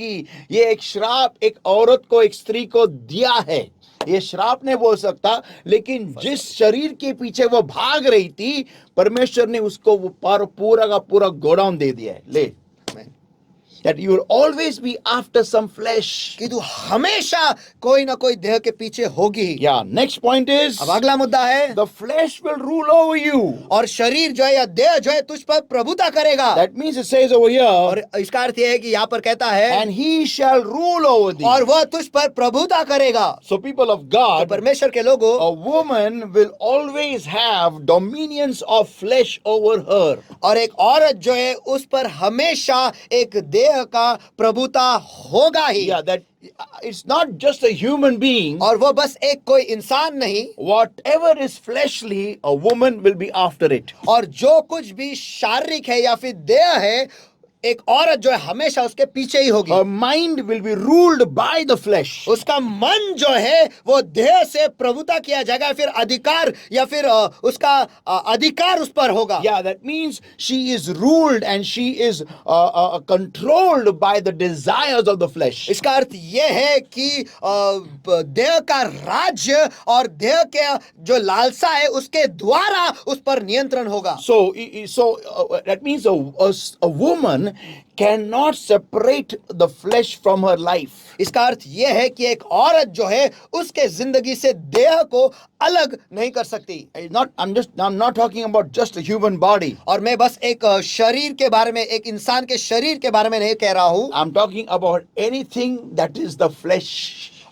ये एक श्राप एक औरत को, एक स्त्री को दिया है। ये श्राप नहीं बोल सकता, लेकिन जिस शरीर के पीछे वो भाग रही थी, परमेश्वर ने उसको वो पूरा का पूरा गोडाउन दे दिया है। ले, that you will always be after some flesh. कि तू हमेशा कोई ना कोई देह के पीछे होगी। Yeah, next point is, अब अगला मुद्दा है, the flesh will rule over you. और शरीर जो है या देह जो है तुझ पर प्रभुता करेगा। That means it says over here, और इसका अर्थ यह है कि यहाँ पर कहता है, and he shall rule over thee. और वह तुझ पर प्रभुता करेगा। So people of तो God, परमेश्वर के लोगों, a woman will always have dominions of flesh over her. और एक औरत जो है उस पर हमेशा एक देह का प्रभुता होगा ही। Yeah, that it's not just a human being. और वो बस एक कोई इंसान नहीं, Whatever is fleshly, a woman will be after it. और जो कुछ भी शारीरिक है या फिर देह है, एक औरत जो है हमेशा उसके पीछे ही होगी। Her mind will be ruled by the flesh. उसका मन जो है वो देह से प्रभुता किया जाएगा, फिर अधिकार या फिर उसका अधिकार उस पर होगा। Yeah, that means she is ruled and she is controlled by the desires of the flesh. इसका अर्थ ये है कि देह का राज्य और देह के जो लालसा है उसके द्वारा उस पर नियंत्रण होगा। So that means a woman cannot separate the flesh from her life. इसका अर्थ यह है कि एक औरत जो है उसके जिंदगी से देह को अलग नहीं कर सकती। I'm not talking about just a human body. और मैं बस एक शरीर के बारे में, एक इंसान के शरीर के बारे में नहीं कह रहा हूं, I'm talking about anything that is the flesh.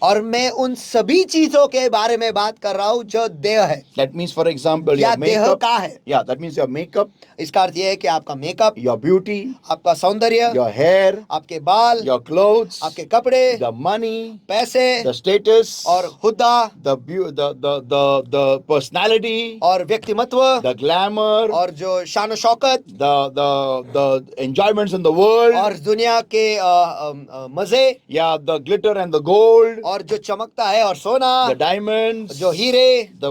और मैं उन सभी चीजों के बारे में बात कर रहा हूं जो देह है। That means, for example, या your देह makeup. का है। Yeah, that means your makeup, इसका अर्थ यह है कि आपका मेकअप, your beauty, आपका सौंदर्य, your hair, आपके बाल, your clothes, आपके कपड़े, the money, पैसे the status, और हुद्दा the personality, और व्यक्तिमत्व the glamour, और जो शान Shaukat the enjoyments in the world. और दुनिया के मजे Yeah, the glitter and the gold, और जो चमकता है और सोना, the diamonds, जो हीरे, the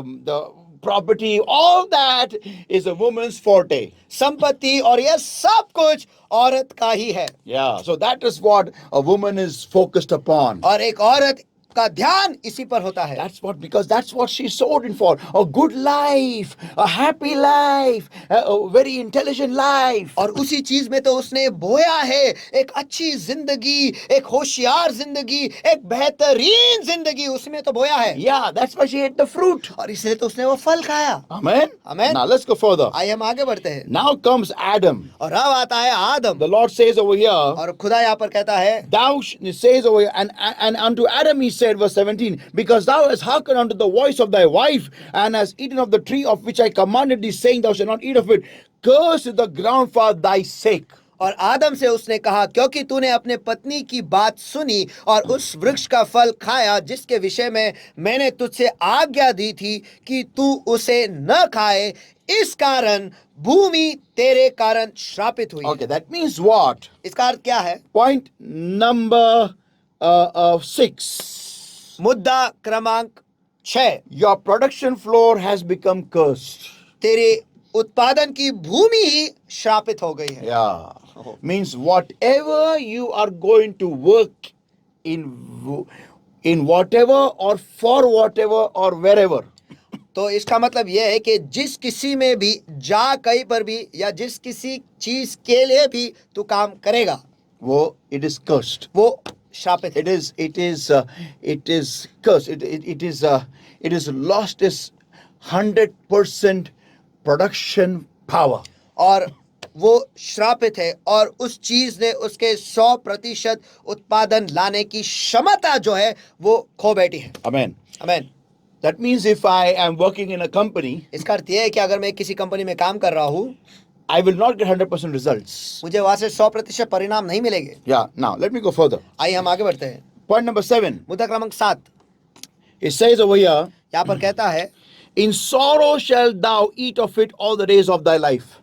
property, all that is a woman's forte. संपत्ति और यह सब कुछ औरत का ही है। Yeah, so that is what a woman is focused upon. और एक औरत आपका ध्यान इसी पर होता है। Because that's what she sowed in for. A good life, a happy life, a very intelligent life. और उसी चीज में तो उसने बोया है, एक अच्छी जिंदगी, एक होशियार जिंदगी, एक बेहतरीन जिंदगी उसमें तो बोया है। Yeah, that's why she ate the fruit. और इसलिए तो उसने वो फल खाया। Amen? Amen. Now let's go further. आइए हम आगे बढ़ते हैं। Now comes Adam. और अब आता है आदम। The Lord says over here, और खुदा यहाँ पर कहता है, says over here, and unto Adam he said, verse 17, because thou hast hearkened unto the voice of thy wife, and hast eaten of the tree of which I commanded thee, saying, thou shalt not eat of it. Cursed is the ground for thy sake. और आदम से उसने कहा, क्योंकि तूने अपने पत्नी की बात सुनी और उस वृक्ष का फल खाया जिसके विषय में मैंने तुझसे आज्ञा दी थी कि तू उसे न खाए, इस कारण भूमि तेरे कारण श्रापित हुई। Okay, that means what? इसका अर्थ क्या है? Point number 6. मुद्दा क्रमांक 6, Your production floor has become cursed. तेरे उत्पादन की भूमि ही श्रापित हो गई है। Yeah. Means whatever you are going to work in whatever or for whatever or wherever. तो इसका मतलब यह है कि जिस किसी में भी जा कहीं पर भी या जिस किसी चीज के लिए भी तू काम करेगा, वो it is cursed. वो श्रापित है। It is cursed. It is lost its 100% production power. और वो श्रापित है और उस चीज ने उसके 100% उत्पादन लाने की क्षमता जो है वो खो बैठी है। Amen. आमीन। That means if I am working in a company, इसका अर्थ यह है कि अगर मैं किसी कंपनी में काम कर रहा हूँ, I will not get 100% results. मुझे वहां से 100% परिणाम नहीं मिलेंगे। Yeah. Now let me go further. आइए हम आगे बढ़ते हैं। Point number 7. मुद्दा क्रमांक 7, It says over here, यहाँ पर कहता है, in sorrow shalt thou eat of it all the days of thy life.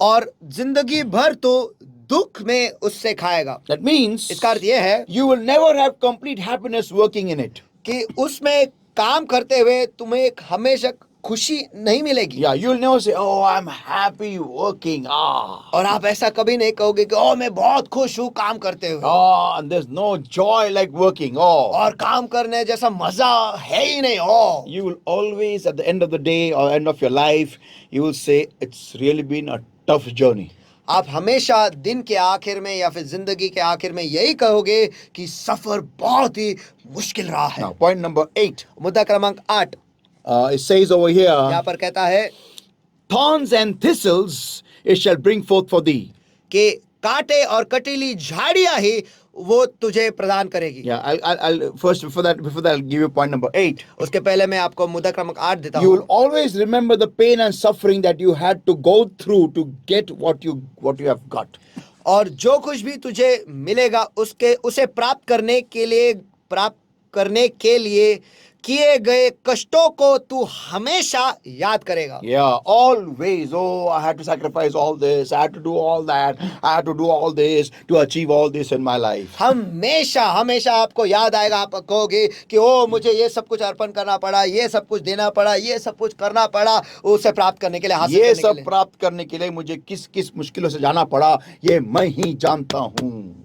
और जिंदगी भर तो दुख में उससे खाएगा। That means इसका अर्थ यह है you will never have complete happiness working in it. कि उसमें काम करते हुए तुम्हें एक हमेशा खुशी नहीं मिलेगी। Yeah, you'll never say, oh, I'm happy working. और आप ऐसा कभी नहीं कहोगे कि ओ मैं बहुत खुश हूँ काम करते हुए। And there's no joy like working. और काम करने जैसा मजा है ही नहीं। You will always, at the end of the day or end of your life, you will say, it's really been a tough journey. आप हमेशा दिन के आखिर में या फिर जिंदगी के आखिर में यही कहोगे कि सफर बहुत ही मुश्किल रहा है। Now, point number 8. मुद्दा क्रमांक 8, It says over here, यहाँ पर कहता है thorns and thistles it shall bring forth for thee. कि कांटे और कटीली झाड़ियां ही वो तुझे प्रदान करेगी। Yeah, I'll first before that I'll give you point number 8. उसके पहले मैं आपको मुद्दा क्रमांक 8 देता You हूँ। will always remember the pain and suffering that you had to go through to get what you have got. और जो कुछ भी तुझे मिलेगा उसे प्राप्त करने के लिए किए गए कष्टों को तू हमेशा याद करेगा। Yeah, always. Oh, I had to sacrifice all this. I had to do all that. I had to do all this to achieve all this in my life. हमेशा हमेशा आपको याद आएगा, आप कहोगे कि ओ मुझे ये सब कुछ अर्पण करना पड़ा, ये सब कुछ देना पड़ा, ये सब कुछ करना पड़ा उसे प्राप्त करने के लिए, हासिल ये करने के सब लिए। प्राप्त करने के लिए मुझे किस किस मुश्किलों से जाना पड़ा, ये मैं ही जानता हूँ।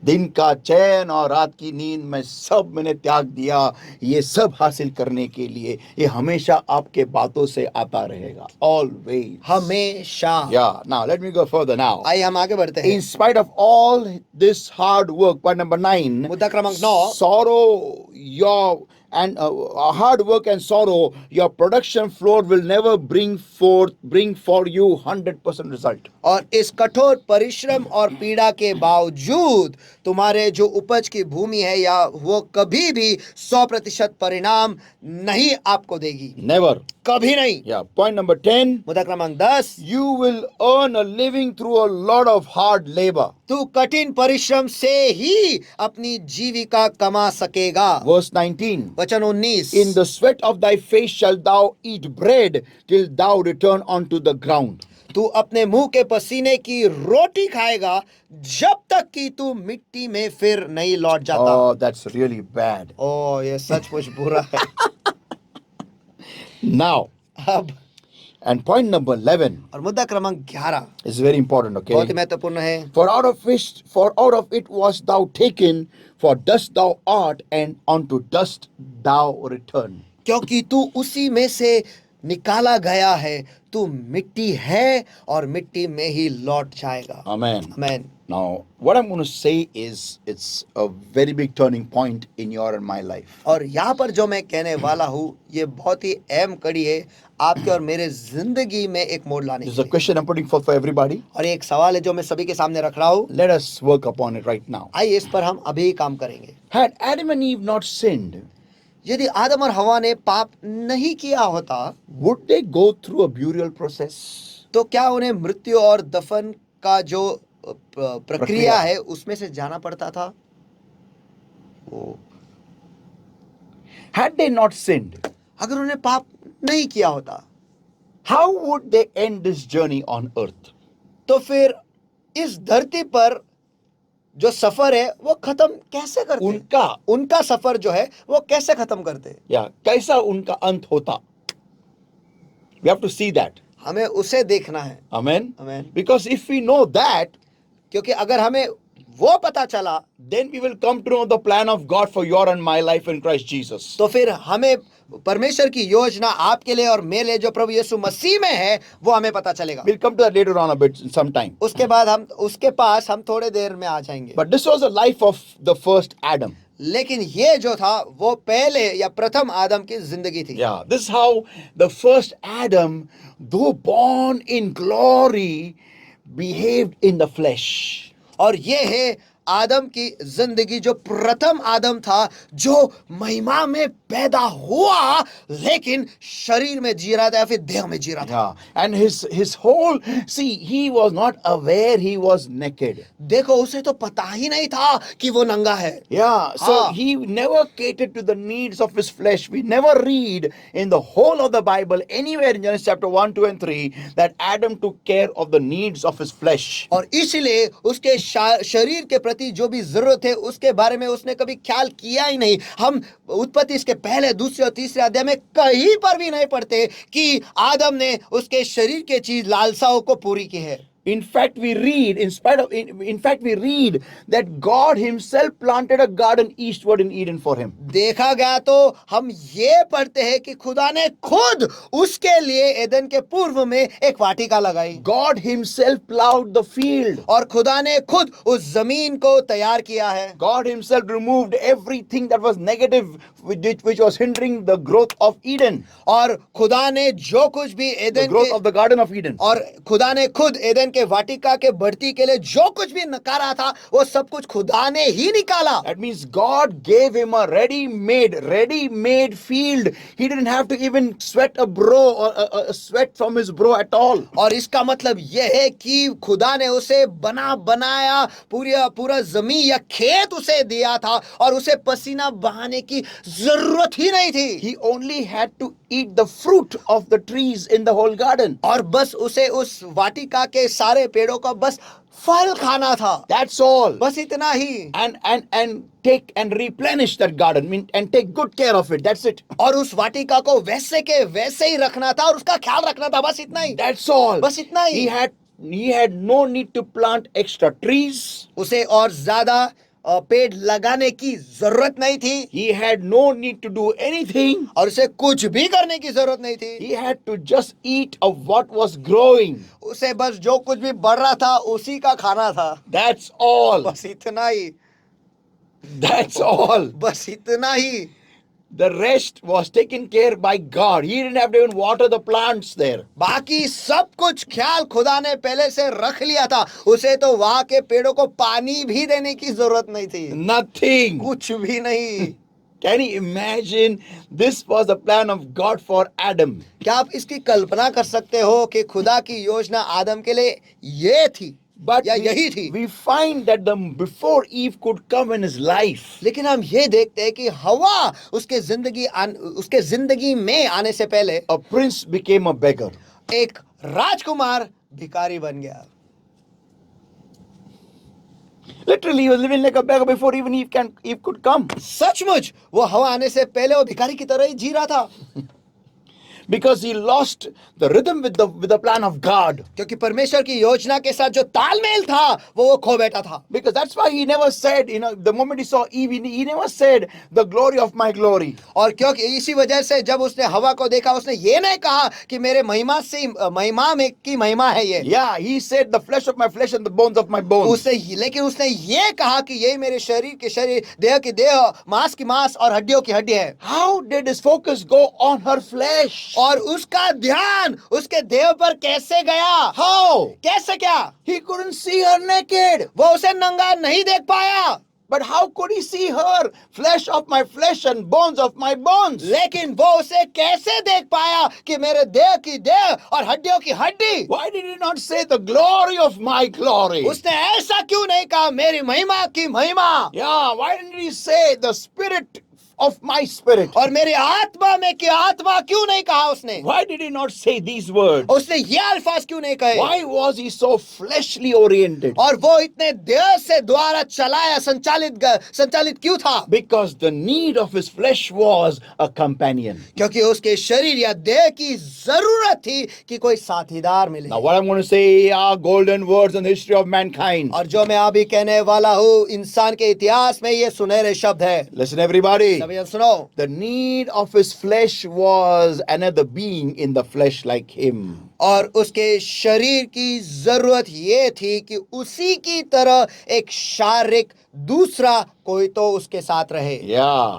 दिन का चैन और रात की नींद में सब मैंने त्याग दिया, ये सब हासिल करने के लिए। ये हमेशा आपके बातों से आता रहेगा, always. हमेशा। Yeah, now let me go further now. आइए हम आगे बढ़ते हैं। In spite of all this hard work, point number 9, मुद्दा क्रमांक 9, sorrow, hard work and sorrow, your production floor will never bring for you 100% result. और इस कठोर परिश्रम और पीड़ा के बावजूद तुम्हारे जो उपज की भूमि है या वो कभी भी 100% परिणाम नहीं आपको देगी। Never. कभी नहीं। Yeah. Point number 10. मुद्दा क्रमांक 10, You will earn a living through a lot of hard labor. तू कठिन परिश्रम से ही अपनी जीविका कमा सकेगा। Verse 19. वचन 19, In the sweat of thy face shalt thou eat bread till thou return unto the ground. तू अपने मुंह के पसीने की रोटी खाएगा जब तक कि तू मिट्टी में फिर नहीं लौट जाता। Oh, that's really bad. ओ ये सचमुच बुरा है। Now, अब And point number 11 और मुद्दा क्रमांक 11 is very important, बहुत ही okay? महत्वपूर्ण है। For out of it was thou taken, for dust thou art, and unto dust thou return. क्योंकि तू उसी में से निकाला गया है, तू मिट्टी है और मिट्टी में ही लौट जाएगा। Amen. Amen. Now, what I'm going to say is it's a very big turning point in your and my life. और यहाँ पर जो मैं कहने वाला हूँ ये बहुत ही अहम कड़ी है आपके और मेरे जिंदगी में एक मोड़ लाने This is की a question I'm putting forth for everybody. और ये एक सवाल है जो मैं सभी के सामने रख रहा हूँ। Let us work upon it right now. आइए इस पर हम अभी काम करेंगे। Had Adam and Eve not sinned, यदि आदम और हवा ने पाप नहीं किया होता would they go through a burial process? तो क्या उन्हें मृत्यु और दफन का जो प्रक्रिया प्रक्रिया है उसमें से जाना पड़ता था? Had they not sinned, अगर उन्हें पाप नहीं किया होता how would they end this journey on earth? तो फिर इस धरती पर जो सफर है वो खत्म कैसे करते? उनका सफर जो है वो कैसे खत्म करते? या कैसा उनका अंत होता? We have to see that. हमें उसे देखना है। Amen. Amen. Because if we know that, क्योंकि अगर हमें वो पता चला then we will come to know the plan of God for your and my life in Christ Jesus. तो फिर हमें परमेश्वर की योजना आपके लिए और मेरे लिए जो प्रभु यीशु मसीह में है वो हमें पता चलेगा। We'll come to that later on a bit sometime. उसके बाद हम उसके पास हम थोड़े देर में आ जाएंगे। But this was the life of the first Adam. लेकिन ये जो था वो पहले या प्रथम आदम की जिंदगी थी। Yeah, this is how the first Adam, though born in glory, behaved in the flesh. और ये है आदम की जिंदगी जो प्रथम आदम था जो महिमा में पैदा हुआ लेकिन शरीर में जी रहा था या फिर देह में जी रहा था। Yeah, and his whole, see, he was not aware he was naked. देखो उसे तो पता ही नहीं था कि वो नंगा है। Yeah, so हाँ। he never catered to the needs of his flesh. We never read in the whole of the Bible anywhere in Genesis chapter 1, 2 and 3 that Adam took care of the needs of his flesh. और इसलिए उसके शरीर के प्रति जो भी जरूरत है उसके बारे में उसने कभी ख्याल किया ही नहीं। हम उत्पत्ति इसके पहले दूसरे और तीसरे अध्याय में कहीं पर भी नहीं पढ़ते कि आदम ने उसके शरीर के चीज लालसाओं को पूरी की है। In fact, we read, we read that God himself planted a garden eastward in Eden for him. देखा गया तो हम ये पढ़ते हैं कि खुदा ने खुद उसके लिए एदन के पूर्व में एक वाटिका लगाई। God himself plowed the field. और खुदा ने खुद उस जमीन को तैयार किया है। God himself removed everything that was negative, which was hindering the growth of Eden. और खुदा ने जो कुछ भी The एदन growth के of the Garden of Eden. और खुदा ने खुद एदन के वाटिका के बढ़ती के लिए जो कुछ भी नकारा था वो सब कुछ खुदा ने ही निकाला। That means God gave him a ready-made field. He didn't have to even sweat a bro or a sweat from his bro at all. और इसका मतलब यह है कि खुदा ने उसे बनाया पूरा जमीन या खेत उसे दिया था और उसे पसीना बहाने की जरूरत ही नहीं थी। He only had to eat the fruit of the trees in the whole garden. और बस उसे उस वाटिका के सारे पेड़ों का बस फल खाना था। That's all. बस इतना ही। And take and replenish that garden, and take good care of it. That's it. और उस वाटिका को वैसे के वैसे ही रखना था और उसका ख्याल रखना था, बस इतना ही। That's all. बस इतना ही। He had no need to plant extra trees. उसे और ज्यादा पेड़ लगाने की जरूरत नहीं थी। He had no need to do anything. और उसे कुछ भी करने की जरूरत नहीं थी। He had to just eat of what was growing. उसे बस जो कुछ भी बढ़ रहा था उसी का खाना था। That's all. बस इतना ही। That's all. बस इतना ही। The rest was taken care by God. He didn't have to even water the plants there. बाकी सब कुछ ख्याल खुदा ने पहले से रख लिया था। उसे तो वहां के पेड़ों को पानी भी देने की जरूरत नहीं थी। Nothing. कुछ भी नहीं। Can you imagine? This was the plan of God for Adam. क्या आप इसकी कल्पना कर सकते हो कि खुदा की योजना आदम के लिए ये थी But या यही थी? we find that before Eve could come in his life, लेकिन हम ये देखते हैं कि हवा उसके जिंदगी में आने से पहले a prince became a beggar. एक राजकुमार भिखारी बन गया। Literally, he was living like a beggar before even Eve could come. सचमुच वो हवा आने से पहले वो भिखारी की तरह ही जी रहा था। because he lost the rhythm with the plan of God. क्योंकि परमेश्वर की योजना के साथ जो तालमेल था वो खो बैठा था. Because that's why he never said, the moment he saw Eve, he never said the glory of my glory. और क्योंकि इसी वजह से जब उसने हवा को देखा उसने ये नहीं कहा कि मेरे महिमा में की महिमा है ये. Yeah, he said the flesh of my flesh and the bones of my bones. लेकिन उसने ये कहा कि यही मेरे शरीर के शरीर, देह की देह, मांस की मांस और हड्डियों की हड्डी है. How did his focus go on her flesh? और उसका ध्यान उसके देह पर कैसे गया? How? कैसे क्या? He couldn't see her naked. वो उसे नंगा नहीं देख पाया. But how could he see her? Flesh of my flesh and bones of my bones. लेकिन वो उसे कैसे देख पाया कि मेरे देह की देह और हड्डियों की हड्डी? Why did he not say the glory of my glory? उसने ऐसा क्यों नहीं कहा मेरी महिमा की महिमा? Yeah, why didn't he say the spirit of my spirit? और मेरी आत्मा में की आत्मा क्यों नहीं कहा उसने? Why did he not say these words? उसने ये अल्फाज क्यों नहीं कहे? Why was he so fleshly oriented? और वो इतने देह से द्वारा संचालित क्यों था? Because the need of his flesh was a companion. क्योंकि उसके शरीर या देह की जरूरत थी कि कोई साथीदार मिले. Now what I'm going to say are golden words in the history of mankind. और जो मैं अभी कहने वाला हूँ इंसान के इतिहास में ये सुनहरे शब्द है. Listen everybody. सभी सुनो. The need of his flesh was another being in the flesh like him. और उसके शरीर की जरूरत ये थी कि उसी की तरह एक शारीरिक दूसरा कोई तो उसके साथ रहे. Yeah,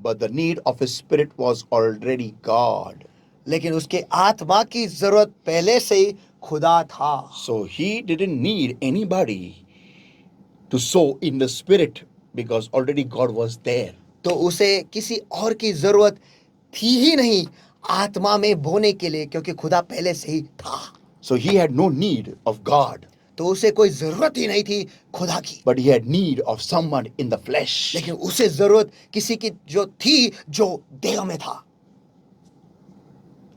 but the need of his spirit was already God. लेकिन उसके आत्मा की जरूरत पहले से ही खुदा था. So he didn't need anybody to sow in the spirit because already God was there. तो उसे किसी और की जरूरत थी ही नहीं आत्मा में बोने के लिए क्योंकि खुदा पहले से ही था. So he had no need of God. तो उसे कोई जरूरत ही नहीं थी खुदा की. But he had need of someone in the flesh. लेकिन उसे जरूरत किसी की जो थी जो देह में था.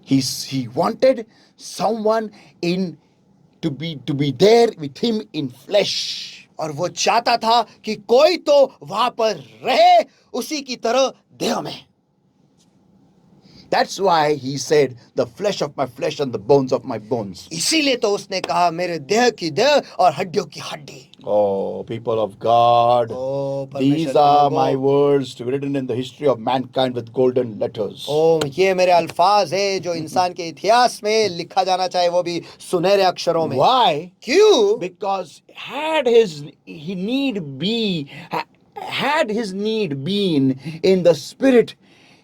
He wanted someone to be there with him in flesh. और वो चाहता था कि कोई तो वहां पर रहे उसी की तरह देह में. That's why he said the flesh of my flesh and the bones of my bones. इसीलिए तो उसने कहा मेरे देह की देह और हड्डियों की हड्डी. Oh, people of God, these are my words written in the history of mankind with golden letters. ये मेरे अल्फाज है जो इंसान के इतिहास में लिखा जाना चाहिए वो भी सुनहरे अक्षरों में. Why? क्यों? Because had his need been in the spirit,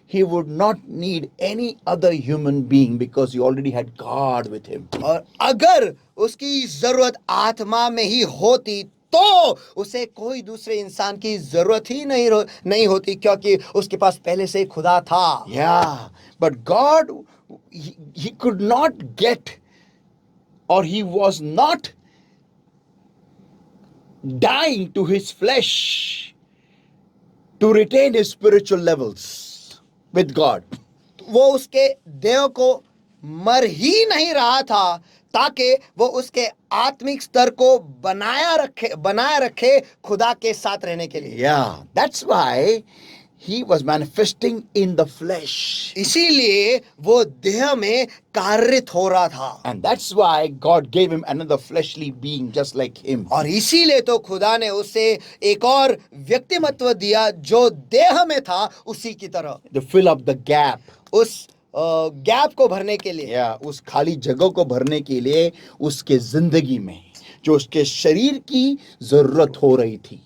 he would not need any other human being because he already had God with him. और अगर उसकी जरूरत आत्मा में ही होती तो उसे कोई दूसरे इंसान की जरूरत ही नहीं होती क्योंकि उसके पास पहले से खुदा था. Yeah, but God, he could not get, or he was not dying to his flesh to retain his spiritual levels with God. वो उसके देह को मर ही नहीं रहा था ताकि वो उसके आत्मिक स्तर को बनाए रखे खुदा के साथ रहने के लिए. Yeah, that's why he was manifesting in the flesh. इसीलिए वो देह में कार्यरत हो रहा था. And that's why God gave him another fleshly being just like him. और इसीलिए तो खुदा ने उसे एक और व्यक्तिमत्व दिया जो देह में था उसी की तरह. To fill up the gap. उस गैप को भरने के लिए. उस खाली जगह को भरने के लिए उसके जिंदगी में जो उसके शरीर की जरूरत हो रही थी.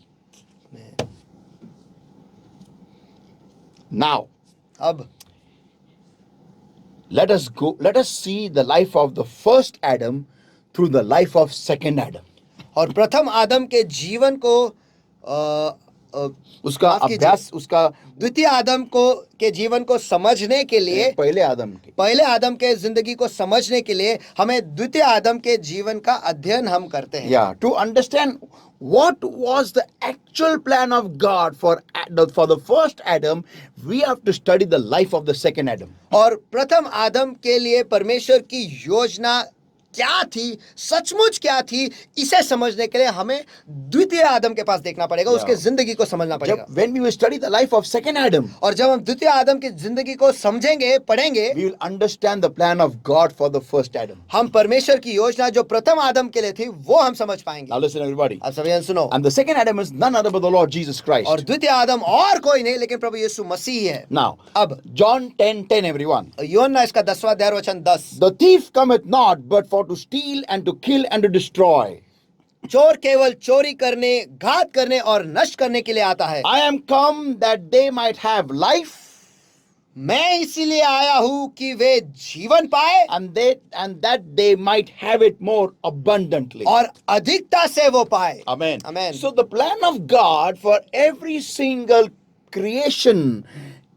Now, अब let us see the life of the first Adam through the life of second Adam. और प्रथम आदम के जीवन को उसका अभ्यास, उसका द्वितीय आदम के जीवन को समझने के लिए पहले आदम के जिंदगी को समझने के लिए हमें द्वितीय आदम के जीवन का अध्ययन हम करते हैं. Yeah, to understand what was the actual plan of God for the first Adam, we have to study the life of the second Adam. और प्रथम आदम के लिए परमेश्वर की योजना क्या थी, सचमुच क्या थी, इसे समझने के लिए हमें द्वितीय आदम के पास देखना पड़ेगा, उसके जिंदगी को समझना पड़ेगा। When we will study the life of second Adam, और जब हम द्वितीय आदम की जिंदगी को समझेंगे, पढ़ेंगे, we will understand the plan of God for the first Adam. हम परमेश्वर की योजना जो प्रथम आदम के लिए थी वो हम समझ पाएंगे। Now listen everybody. अब सभी सुनो। And the second Adam is none other but the Lord Jesus Christ. और द्वितीय आदम और कोई नहीं लेकिन प्रभु यीशु मसीह है। Now, अब John 10:10 everyone. यूहन्ना इसका 10वां अध्याय वचन 10। The thief cometh not but for to steal and to kill and to destroy. चोर केवल चोरी करने, घात करने और नष्ट करने के लिए आता है। I am come that they might have life मैं इसीलिए आया हूँ कि वे जीवन पाए and that they might have it more abundantly. और अधिकता से वो पाए। Amen. Amen. So the plan of God for every single creation,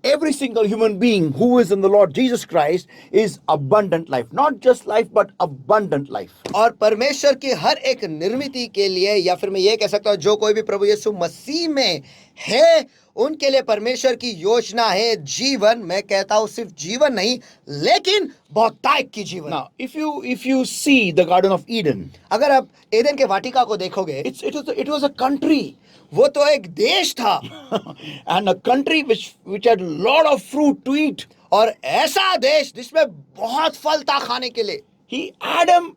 every single human being who is in the Lord Jesus Christ is abundant life. Not just life but abundant life. और परमेश्वर की हर एक निर्मिति के लिए, या फिर मैं ये कह सकता हूँ जो कोई भी प्रभु यीशु मसीह में है उनके लिए परमेश्वर की योजना है जीवन। मैं कहता हूँ सिर्फ जीवन नहीं लेकिन बहुतायत की जीवन। Now, if you see the Garden of Eden, अगर आप एदन के वाटिका को देखोगे, it was a country. वो तो एक देश था And a country which had a lot of fruit to eat. और ऐसा देश जिसमें बहुत फल था खाने के लिए। Adam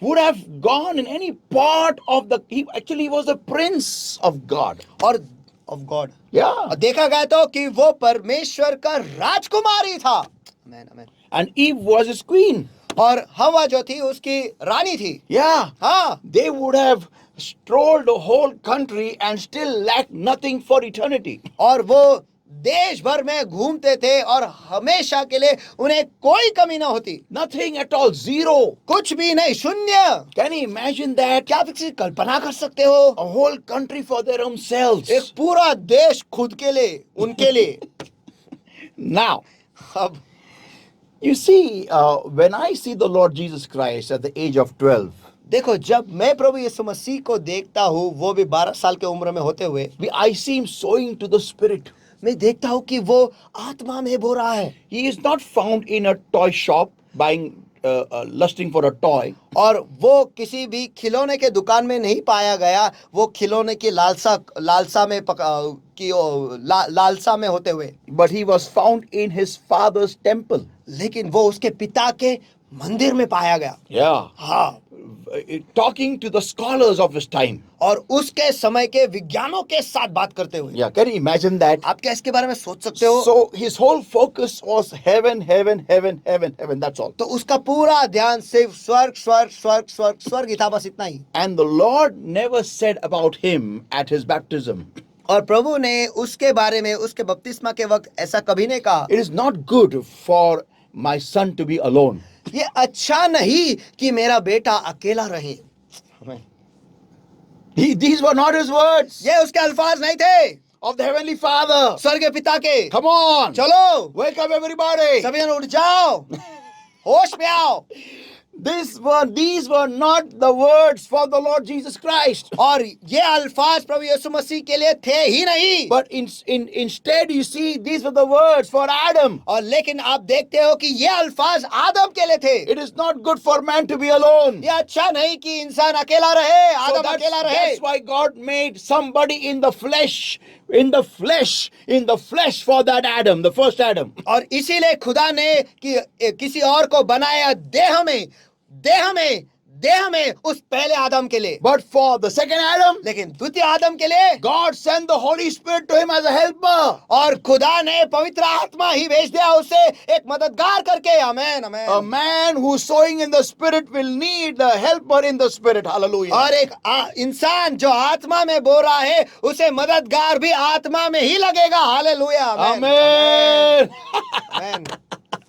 would have gone in any part of he was a prince of God. और of God, Yeah. और देखा गया तो कि वो परमेश्वर का राजकुमारी था। आमेन, आमेन। And Eve was his queen. और हवा जो थी उसकी रानी थी। Yeah. हाँ, They would have strolled the whole country and still lacked nothing for eternity. और वो देश भर में घूमते थे और हमेशा के लिए उन्हें कोई कमी ना होती। Nothing at all. Zero. कुछ भी नहीं, शून्य। Can you imagine that? क्या आप इसकी कल्पना कर सकते हो? A whole country for their own selves. एक पूरा देश खुद के लिए, उनके लिए। Now, अब you see, when I see the Lord Jesus Christ at the age of 12, देखो, जब मैं प्रभु यीशु मसीह को देखता हूँ, वो भी 12 साल के उम्र में होते हुए, I see him sowing to the Spirit. मैं देखता हूँ कि वो आत्मा में बो रहा है। He is not found in a toy shop buying, lusting for a toy. और वो किसी भी खिलौने के दुकान में नहीं पाया गया, वो खिलौने की लालसा में होते हुए, But he was found in his father's temple. लेकिन वो उसके पिता के मंदिर में पाया गया। Yeah. हाँ, Talking to the scholars of his time. और उसके समय के विज्ञानों के साथ बात करते हुए। Yeah, can you imagine that? आप क्या इसके बारे में सोच सकते हो? So his whole focus was heaven, heaven, heaven, heaven, heaven. That's all. तो उसका पूरा ध्यान सिर्फ स्वर्ग स्वर्ग स्वर्ग स्वर्ग स्वर्ग ही था, बस इतना ही। And the Lord never said about him at his baptism, और प्रभु ने उसके बारे में उसके बपतिस्मा के वक्त ऐसा कभी नहीं कहा, it is not good for my son to be alone. ये अच्छा नहीं कि मेरा बेटा अकेला रहे। These were not his words ये उसके अल्फाज नहीं थे of the heavenly Father. स्वर्गीय पिता के। Come on. चलो, Wake up everybody. सभी जन उठ जाओ, होश में आओ। These were not the words for the Lord Jesus Christ. और ये अल्फाज प्रभु यीशु मसीह के लिए थे ही नहीं। But instead you see these were the words for Adam. और लेकिन आप देखते हो कि ये अल्फाज आदम के लिए थे। It is not good for man to be alone. ये अच्छा नहीं कि इंसान अकेला रहे, So आदम अकेला रहे। that's why God made somebody in the flesh for that Adam, the first Adam. और इसीलिए खुदा ने कि किसी और को बनाया देह में उस पहले आदम के लिए। But for the second Adam, लेकिन द्वितीय आदम के लिए God sent the Holy Spirit to him as a helper. और खुदा ने पवित्र आत्मा ही भेज दिया उसे एक मददगार करके। आमेन, आमेन। A man who's sowing in the Spirit will need the helper in the Spirit. Hallelujah. और एक इंसान जो आत्मा में बो रहा है उसे मददगार भी आत्मा में ही लगेगा। Hallelujah, amen, Amen. Amen.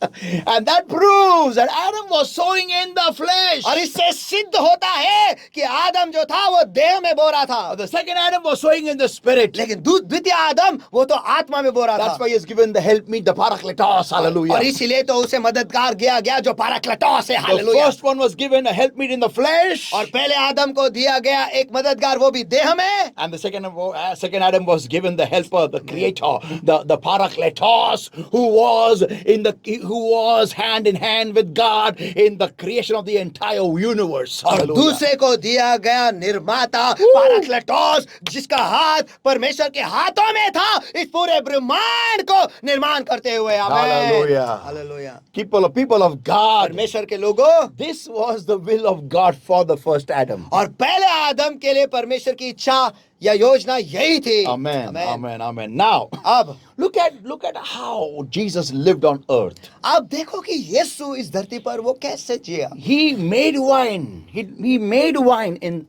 And that proves that Adam was sowing in the flesh. और इससे सिद्ध होता है कि आदम जो था वो देह में बो रहा था, The second Adam was sowing in the Spirit. लेकिन द्वितीय आदम वो तो आत्मा में बो रहा That's था। why he is given the helpmeet, the parakletos. Hallelujah. और इसीलिए तो उसे मददगार गया जो पाराक्लेटोस है। The hallelujah. first one was given a helpmeet in the flesh. और पहले आदम को दिया गया एक मददगार, वो भी देह में। And the second Adam was given the helper, the creator, the parakletos, who who was hand in hand with God in the creation of the entire universe. और Hallelujah. दूसरे को दिया गया निर्माता पाराक्लेटोस, जिसका हाथ परमेश्वर के हाथों में था इस पूरे ब्रह्मांड को निर्माण करते हुए। Hallelujah. Hallelujah. People of God, परमेश्वर के लोगों, this was the will of God for the first Adam. और पहले आदम के लिए परमेश्वर की इच्छा या योजना यही थी। Amen. Amen. Amen. Now, अब look at how Jesus lived on earth. आप देखो कि यीशु इस धरती पर वो कैसे जिया। He made wine. He made wine in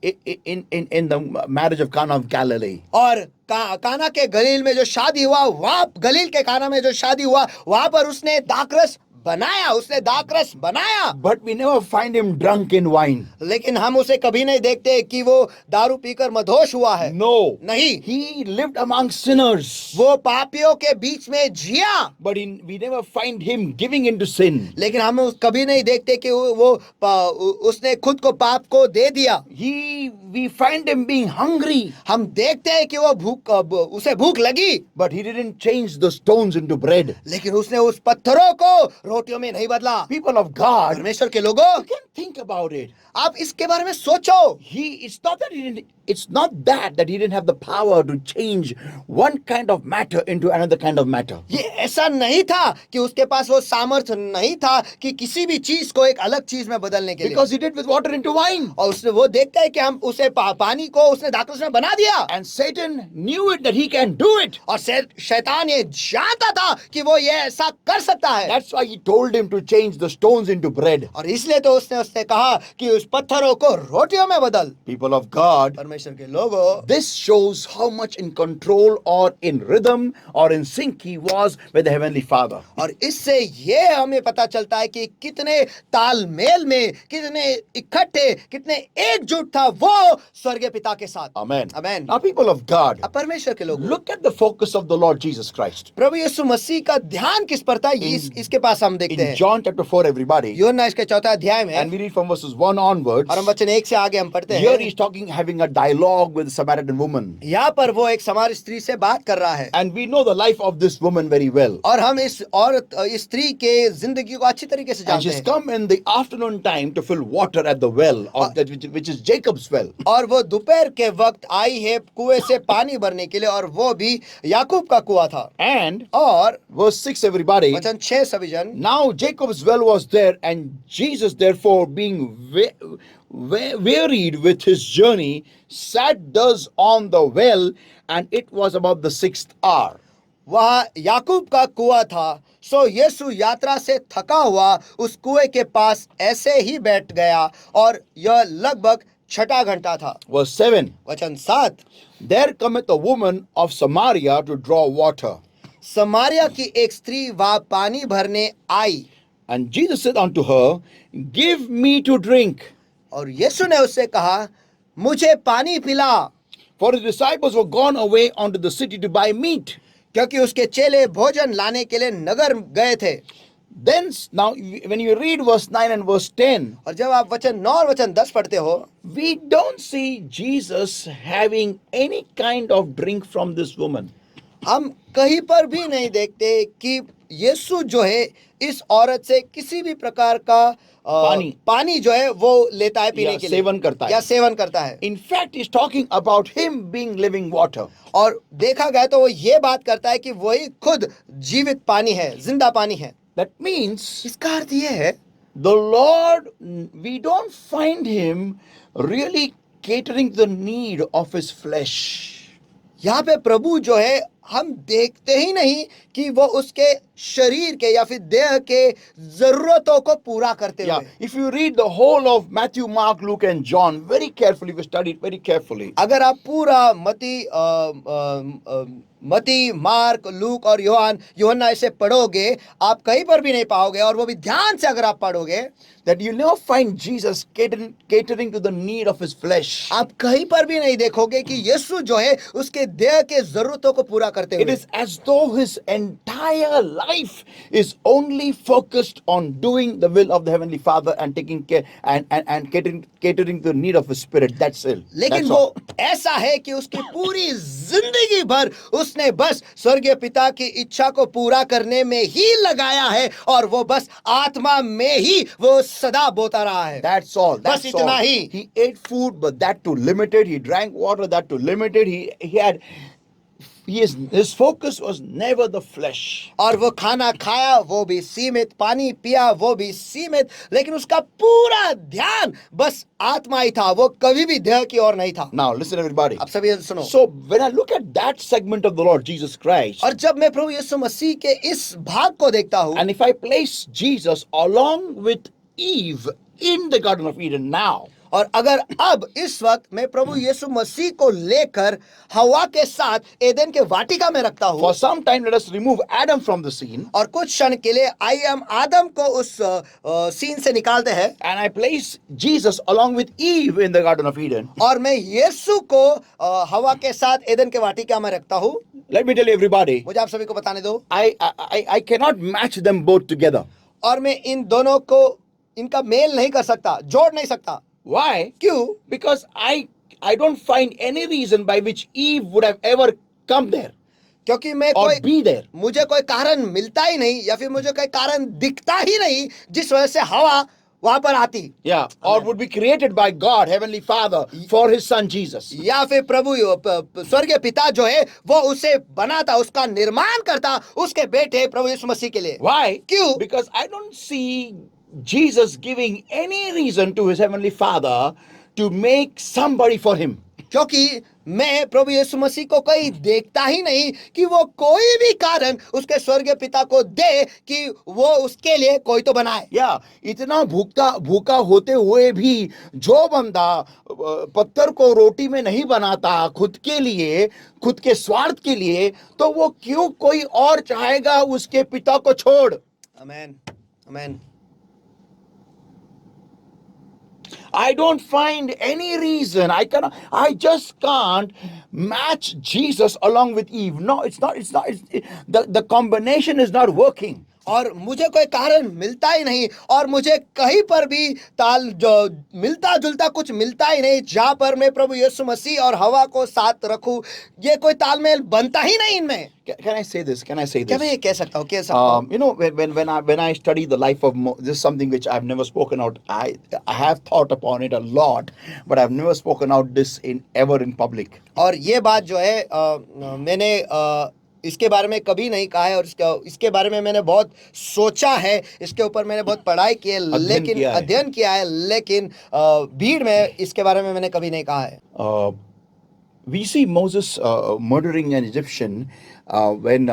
the marriage of Cana of Galilee. और काना के गलील में जो शादी हुआ, वहां गलील के काना में जो शादी हुआ, वहां पर उसने दाखरस बनाया। But we never find him drunk in wine. लेकिन हम उसे कभी नहीं देखते कि वो दारू पीकर मदहोश हुआ है। No. नहीं, He lived among sinners. वो पापियों के बीच में जिया। But we never find him giving into sin. लेकिन हम कभी नहीं देखते कि उसने खुद को पाप को दे दिया। We find him being hungry. हम देखते हैं कि उसे भूख लगी, But he didn't change the stones into bread. लेकिन उसने उस पत्थरों को रोटियों में नहीं बदला। People of God, परमेश्वर के लोगों, you can think about it. आप इसके बारे में सोचो। It's not that he didn't have the power to change one kind of matter into another kind of matter. ये ऐसा नहीं था कि उसके पास वो सामर्थ्य नहीं था कि किसी भी चीज को एक अलग चीज में बदलने के लिए। Because he did with water into wine. और उसने वो देखता है कि हम उसे पानी को उसने दाखरस में बना दिया। And Satan knew it that he can do it. और शैतान ये जानता था कि वो ये ऐसा कर सकता है। That's why he told him to change the stones into bread. और इसलिए तो उसने कहा कि उस पत्थरों को रोटियों में बदल। People of God, परमेश्वर के लोगों, this shows how much in control or in rhythm or in sync he was with the Heavenly Father. और इससे ये हमें पता चलता है कि कितने तालमेल में, कितने इकट्ठे, कितने एकजुट था वो स्वर्गीय पिता के साथ। Amen. Amen. Now, people of God, अब परमेश्वर के लोग, look at the focus of the Lord Jesus Christ. प्रभु यीशु मसीह का ध्यान किस पर था, इसके पास हम देखते In हैं। John chapter 4, everybody, यूहन्ना इसके 4 अध्याय में, and we read from verses 1 onwards. और हम वचन 1 से आगे हम पढ़ते Here हैं। he's talking, having a dialogue with a Samaritan woman. यहाँ पर वो एक समारी स्त्री से बात कर रहा है। And we know the life of this woman very well. और हम इस औरत, इस स्त्री के जिंदगी को अच्छी तरीके से And जानते she's हैं। come in the afternoon time to fill water at the well, of that which is Jacob's well. और वो दोपहर के वक्त आई है कुएं से पानी भरने के लिए, और वो भी याकूब का कुआं था। And और verse 6, everybody. वचन 6 सभी जन, Now Jacob's well was there, and Jesus, therefore, being wearied with his journey, sat thus on the well, and it was about the 6th hour. वहाँ याकूब का कुआं था, सो यीशु यात्रा से थका हुआ उस कुएं के पास ऐसे ही बैठ गया, और यह लगभग 6ठा घंटा था। Verse 7. वचन 7, There cometh a woman of Samaria to draw water. Samaria की एक स्त्री वहाँ पानी भरने आई, And Jesus said unto her, Give me to drink. और यीशु ने उससे कहा, मुझे पानी पिला, For his disciples were gone away unto the city to buy meat. क्योंकि उसके चेले भोजन लाने के लिए नगर गए थे। Then, now, when you read verse 9 and verse 10, और जब आप वचन 9 और वचन 10 पढ़ते हो, we don't see Jesus having any kind of drink from this woman. हम कहीं पर भी नहीं देखते कि यीशु जो है इस औरत से किसी भी प्रकार का पानी जो है वो लेता है पीने के लिए, सेवन करता है, या सेवन करता है। In fact, he's talking about him being living water. और देखा गया तो वो ये बात करता है कि वही खुद जीवित पानी है, जिंदा पानी है। That means इसका अर्थ ये है, the Lord, we don't find him really catering to the need of his flesh. यहाँ पे प्रभु जो है हम देखते ही नहीं कि वो उसके शरीर के या फिर देह के जरूरतों को पूरा करते Yeah, हुए। if you read the whole of Matthew, Mark, Luke and John very carefully, we studied very carefully. अगर आप पूरा मती, मार्क, लूक और यूहन्ना इसे पढ़ोगे, आप कहीं पर भी नहीं पाओगे, और वो भी ध्यान से अगर आप पढ़ोगे, That you never find Jesus catering to the need of his flesh. आप कहीं पर भी नहीं देखोगे कि यीशु जो है उसके देह के जरूरतों को पूरा करते It हुए। is as though his entire life life is only focused on doing the will of the Heavenly Father and taking care and catering to the need of His Spirit. That's it. लेकिन That's वो all. ऐसा है कि उसकी पूरी जिंदगी भर उसने बस स्वर्गीय पिता की इच्छा को पूरा करने में ही लगाया है और वो बस आत्मा में ही वो सदा बोता रहा है. That's all. बस That's इतना all. He. He ate food, but that too limited. He drank water, that too limited. His focus was never the flesh. और वो खाना खाया वो भी सीमित, पानी पिया वो भी सीमित, लेकिन उसका पूरा ध्यान बस आत्मा ही था. वो कभी भी देह की ओर नहीं था. Now, listen, everybody. अब सभी सुनो. So, when I look at that segment of the Lord Jesus Christ, और जब मैं प्रभु यीशु मसीह के इस भाग को देखता हूँ and if I place Jesus along with Eve in the Garden of Eden now, और अगर अब इस वक्त मैं प्रभु यीशु मसीह को लेकर हवा के साथ एदेन के वाटिका में रखता हूँ for some time let us remove Adam from the scene, और कुछ क्षण के लिए हम आदम को उस सीन से निकालते हैं and I place Jesus along with Eve in the Garden of Eden. और मैं यीशु को हवा के साथ एदेन के वाटिका में रखता हूँ. Let me tell you, everybody, मुझे आप सभी को बताने दो. I cannot match them both together. और मैं इन दोनों को इनका मेल नहीं कर सकता, जोड़ नहीं सकता. Why? क्यों? Because I don't find any reason by which Eve would have ever come there क्योंकि मैं or कोई be there. मुझे कोई कारण मिलता ही नहीं या फिर मुझे कोई कारण दिखता ही नहीं जिस वजह से हवा वहां पर आती. Yeah, or would be created by God, Heavenly Father, for His Son Jesus. या फिर प्रभु स्वर्गीय पिता जो है वो उसे बनाता, उसका निर्माण करता उसके बेटे प्रभु यीशु मसीह के लिए. Why? क्यों? Because I don't see Jesus giving any reason to His Heavenly Father to make somebody for Him. क्योंकि मैं प्रभु यीशु मसीह को कहीं देखता ही नहीं कि वो कोई भी कारण उसके स्वर्गीय पिता को दे कि वो उसके लिए कोई तो बनाए. या इतना भूखा होते हुए भी जो बंदा पत्थर को रोटी में नहीं बनाता खुद के लिए, खुद के स्वार्थ के लिए, तो वो क्यों कोई और चाहेगा उसके पिता को छोड़. आमेन, आमेन. I don't find any reason. I just can't match Jesus along with Eve. No, it's not. The combination is not working. और मुझे कोई कारण मिलता ही नहीं और मुझे कहीं पर भी ताल जो मिलता जुलता कुछ मिलता ही नहीं जहां पर मैं प्रभु यीशु मसीह और हवा को साथ रखूं. ये कोई तालमेल बनता ही नहीं इनमें. Can I say this? क्या मैं ये कह सकता हूँ? कह सकता हूँ. You know, when I study the life of this is something which I've never spoken out. I have thought upon it a lot, but I've never spoken out this ever in public. और ये बात जो है मैंने इसके बारे में कभी नहीं कहा है और इसके बारे में मैंने बहुत सोचा है, इसके ऊपर मैंने बहुत पढ़ाई की है, लेकिन अध्ययन किया है, लेकिन भीड़ में इसके बारे में मैंने कभी नहीं कहा है. We see Moses murdering an Egyptian when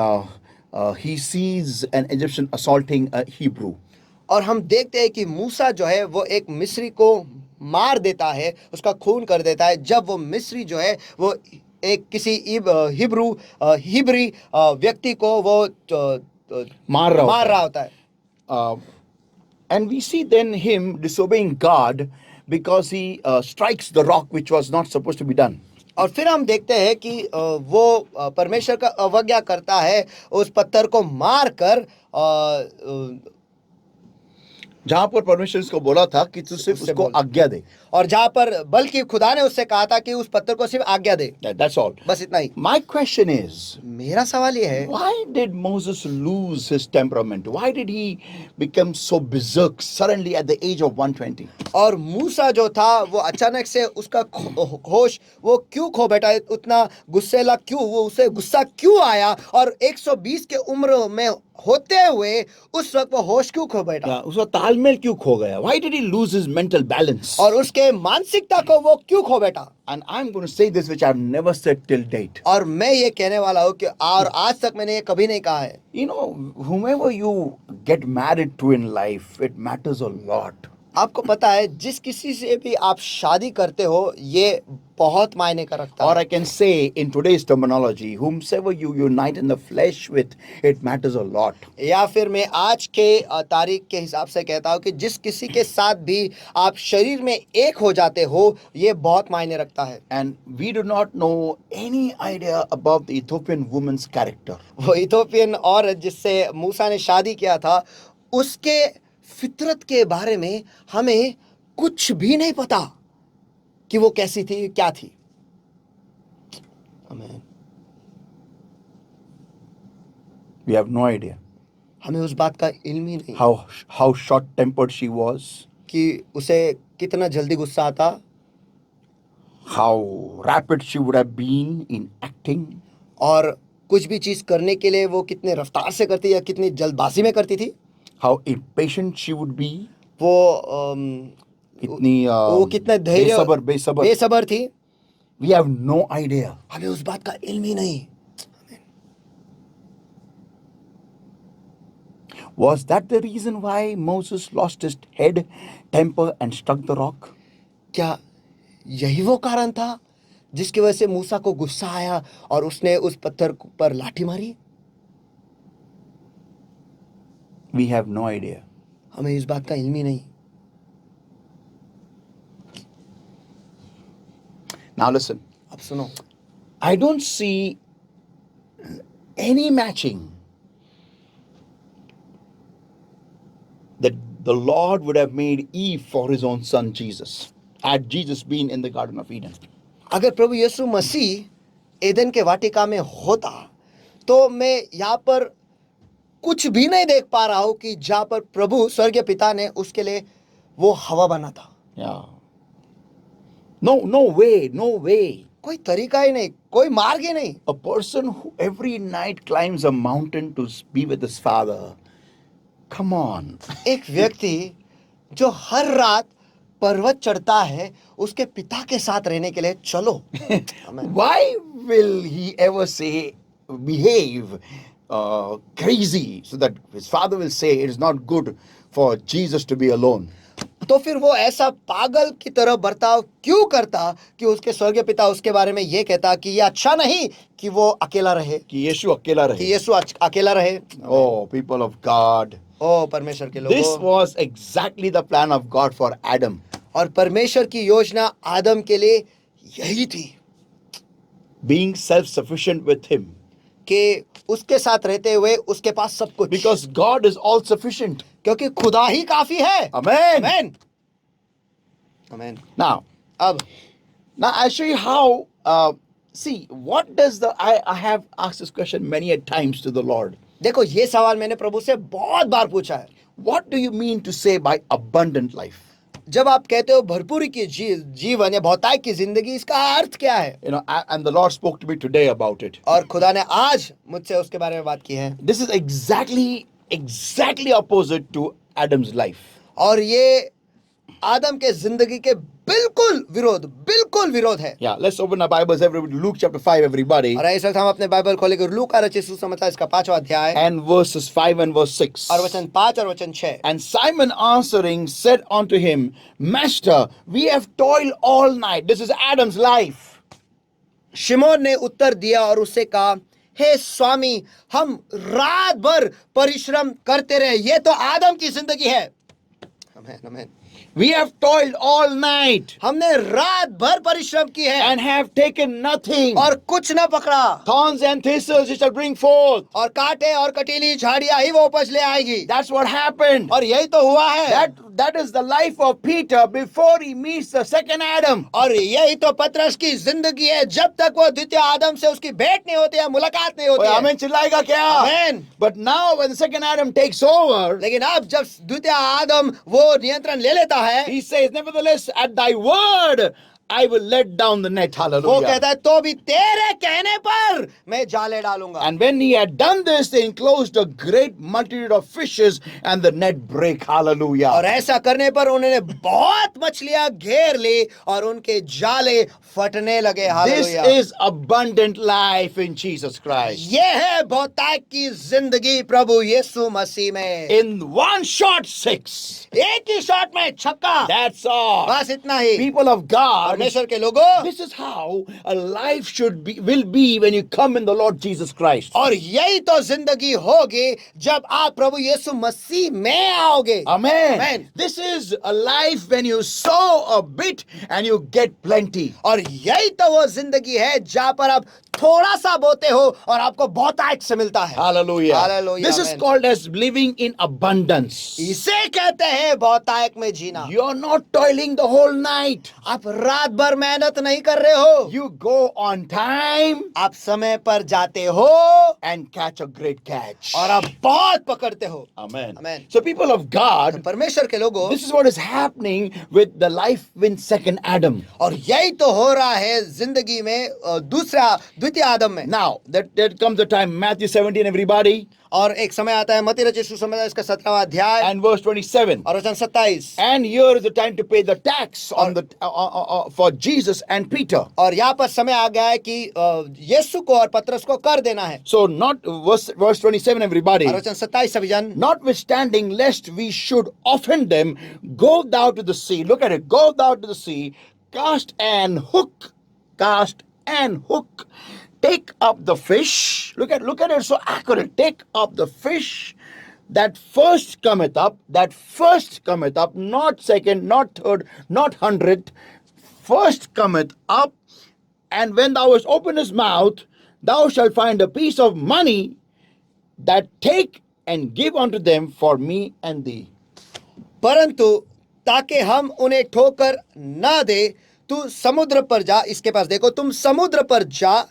he sees an Egyptian assaulting a Hebrew. और हम देखते हैं कि मूसा जो है वो एक मिस्री को मार देता है, उसका खून कर देता है जब वो मिस्री जो है वो एक किसी हिब्री व्यक्ति को वो मार रहा होता है. And we see then him disobeying God because he strikes the rock which was not supposed to be done. और फिर हम देखते हैं कि वो परमेश्वर का अवज्ञा करता है, उस पत्थर को मार कर जहां पर परमेश्वर इसको बोला था कि तू सिर्फ उसको आज्ञा दे, और जहां पर बल्कि खुदा ने उससे कहा था कि उस पत्थर को सिर्फ आज्ञा दे. That's all. बस इतना ही. My question is, मेरा सवाल ये है, why did Moses lose his temperament? Why did he become so berserk suddenly at the age of 120? और मूसा जो था वो अचानक से उसका होश वो क्यों खो बैठा, उतना गुस्सेला क्यों, वो उसे गुस्सा क्यों आया और 120 के उम्र में होते हुए उस वक्त वो होश क्यों खो बैठा, उसका तालमेल क्यों खो गया? Why did he lose his mental balance? और उसके मानसिकता को वो क्यों खो बैठा. And I'm going to say this which I've never said till date. और मैं ये कहने वाला हूँ कि और आज तक मैंने ये कभी नहीं कहा है. You know, whomever you get married to in life, it matters a lot. आपको पता है जिस किसी से भी आप शादी करते हो ये बहुत मायने का रखता Or है. I can say in today's terminology, whomsoever you unite in the flesh with, it matters a lot. या फिर मैं आज के तारीख के हिसाब से कहता हूँ कि जिस किसी के साथ भी आप शरीर में एक हो जाते हो ये बहुत मायने रखता है. And we do not know any idea about the Ethiopian woman's character. वो इथोपियन औरत जिससे मूसा ने शादी किया था उसके फितरत के बारे में हमें कुछ भी नहीं पता कि वो कैसी थी क्या थी. आमीन. We have no idea हमें उस बात का इल्म ही नहीं how short-tempered she was, कि उसे कितना जल्दी गुस्सा आता, how rapid she would have been in acting, और कुछ भी चीज करने के लिए वो कितने रफ्तार से करती या कितनी जल्दबाजी में करती थी. how impatient she would be, वो कितनी वो कितना धैर्य बेसबर थी. We have no idea. हमें उस बात का इल्म ही नहीं. Was that the reason why Moses lost his head, temper and struck the rock? क्या यही वो कारण था जिसकी वजह से मूसा को गुस्सा आया और उसने उस पत्थर पर लाठी मारी? We have no idea. हमें इस बात का इल्म ही नहीं. Now listen, अब सुनो, I don't see any matching that the Lord would have made Eve for his own son Jesus, had Jesus been in the Garden of Eden. अगर प्रभु यीशु मसीह एदन के वाटिका में होता तो मैं यहाँ पर कुछ भी नहीं देख पा रहा हूँ कि जहाँ पर प्रभु स्वर्गीय पिता ने उसके लिए वो हवा बना था. Yeah. No way. कोई तरीका ही नहीं, कोई मार्ग ही नहीं. A person who every night climbs a mountain to be with his father. Come on. एक व्यक्ति जो हर रात पर्वत चढ़ता है उसके पिता के साथ रहने के लिए चलो. Why will he ever behave crazy so that his father will say it is not good for Jesus to be alone? तो फिर वो ऐसा पागल की तरह बर्ताव क्यों करता कि उसके स्वर्गीय पिता उसके बारे में ये कहता कि ये अच्छा नहीं कि वो अकेला रहे, कि यीशु अकेला कि रहे. यीशु अकेला रहे. Oh, people of God. ओ परमेश्वर के This लोगों, was exactly the plan of God for Adam. और परमेश्वर की योजना आदम के लिए यही थी Being self-sufficient with him. कि उसके साथ रहते हुए उसके पास सब कुछ, Because God is all sufficient. क्योंकि खुदा ही काफी है. Amen. आमीन. आमीन. Now अब I'll show you how. See, what does I have asked this question many a times to the Lord. देखो ये सवाल मैंने प्रभु से बहुत बार पूछा है. What do you mean to say by abundant life? जब आप कहते हो भरपूरी की जीवन या बहुतायत की जिंदगी, इसका अर्थ क्या है? You know, and the Lord spoke to me today about it. और खुदा ने आज मुझसे उसके बारे में बात की है. This is exactly opposite to Adam's life. और ये आदम के जिंदगी के बिल्कुल विरोध है. Yeah, let's open our Bibles, everybody. Luke chapter 5, everybody. और इस वक्त हम अपने बाइबल खोलेंगे लूका रचित सुसमाचार इसका 5वां अध्याय And verses 5 and verse 6. और वचन 5 और वचन 6. And Simon answering said unto him, Master, we have toiled all night. This is Adam's life. शिमोन ने उत्तर दिया और उससे कहा, हे स्वामी, हम रात भर परिश्रम करते रहे. ये तो आदम की जिंदगी है. आमीन, आमीन. We have toiled all night हमने रात भर परिश्रम की है and have taken nothing. और कुछ न पकड़ा. Thorns and thistles it shall bring forth. और कांटे और कटीली झाड़ियां ही वो उपज ले आएगी. That's what happened. और यही तो हुआ है. That is the life of Peter before he meets the second Adam. और यही तो पतरस की जिंदगी है जब तक वो द्वितीय आदम से उसकी भेंट नहीं होती है, मुलाकात नहीं होती है. आमीन चिल्लाएगा क्या? आमीन. But now when the second Adam takes over, लेकिन अब जब द्वितीय आदम वो नियंत्रण ले लेता है, he says, nevertheless, at thy word, I will let down the net. वो Hallelujah. कहता है तो भी तेरे कहने पर मैं जाले डालूंगा। And when he had done this, they enclosed a great multitude of fishes, and the net brake. और Hallelujah. ऐसा करने पर उन्होंने बहुत मछलियां घेर ली और उनके जाले फटने लगे। This hallelujah. is abundant life in Jesus Christ. ये है बहुतायत की जिंदगी प्रभु यीशु मसीह में। In one shot, 6. एक ही शॉट में छक्का, That's all. बस इतना ही। People of God, परमेश्वर के लोगों, this is how a life will be when you come in the Lord Jesus Christ. और यही तो जिंदगी होगी जब आप प्रभु यीशु मसीह में आओगे। Amen. Amen. This is a life when you sow a bit and you get plenty. और यही तो वो जिंदगी है जहाँ पर आप थोड़ा सा बोते हो और आपको बहुतायत से मिलता है। Hallelujah. Hallelujah. This is Amen. called as living in abundance. इसे कहते हैं बहुतायत में जीना। You're not toiling the whole night. आप रात भर मेहनत नहीं कर रहे हो, You go on time आप समय पर जाते हो and catch a great catch. और आप बहुत पकड़ते हो। Amen. Amen. So people of God, परमेश्वर के लोगों, this is what is happening with the life in second Adam. और यही तो हो रहा है जिंदगी में द्वितीय आदम में। Now, that comes the time, Matthew 17, everybody, और एक समय आता है मत्ती रचित सुसमाचार इसका 17वां अध्याय and verse 27. और वचन 27। And here is the time to pay the tax on the for Jesus and Peter. और यहाँ पर समय आ गया है कि यीशु को और पतरस को कर देना है। So not verse 27, everybody. और वचन 27 सभी जन, Notwithstanding, lest we should offend them, go thou to the sea. Look at it. Go thou to the sea, cast an hook, take up the fish. Look at it, so accurate. Take up the fish that first cometh up, not second, not third, not 100th, first cometh up, and when thou hast opened his mouth, thou shalt find a piece of money, that take and give unto them for me and thee. परंतु ताकि हम उन्हें ठोकर ना दे, तू समुद्र पर जा। इसके पास देखो, तुम समुद्र पर जा,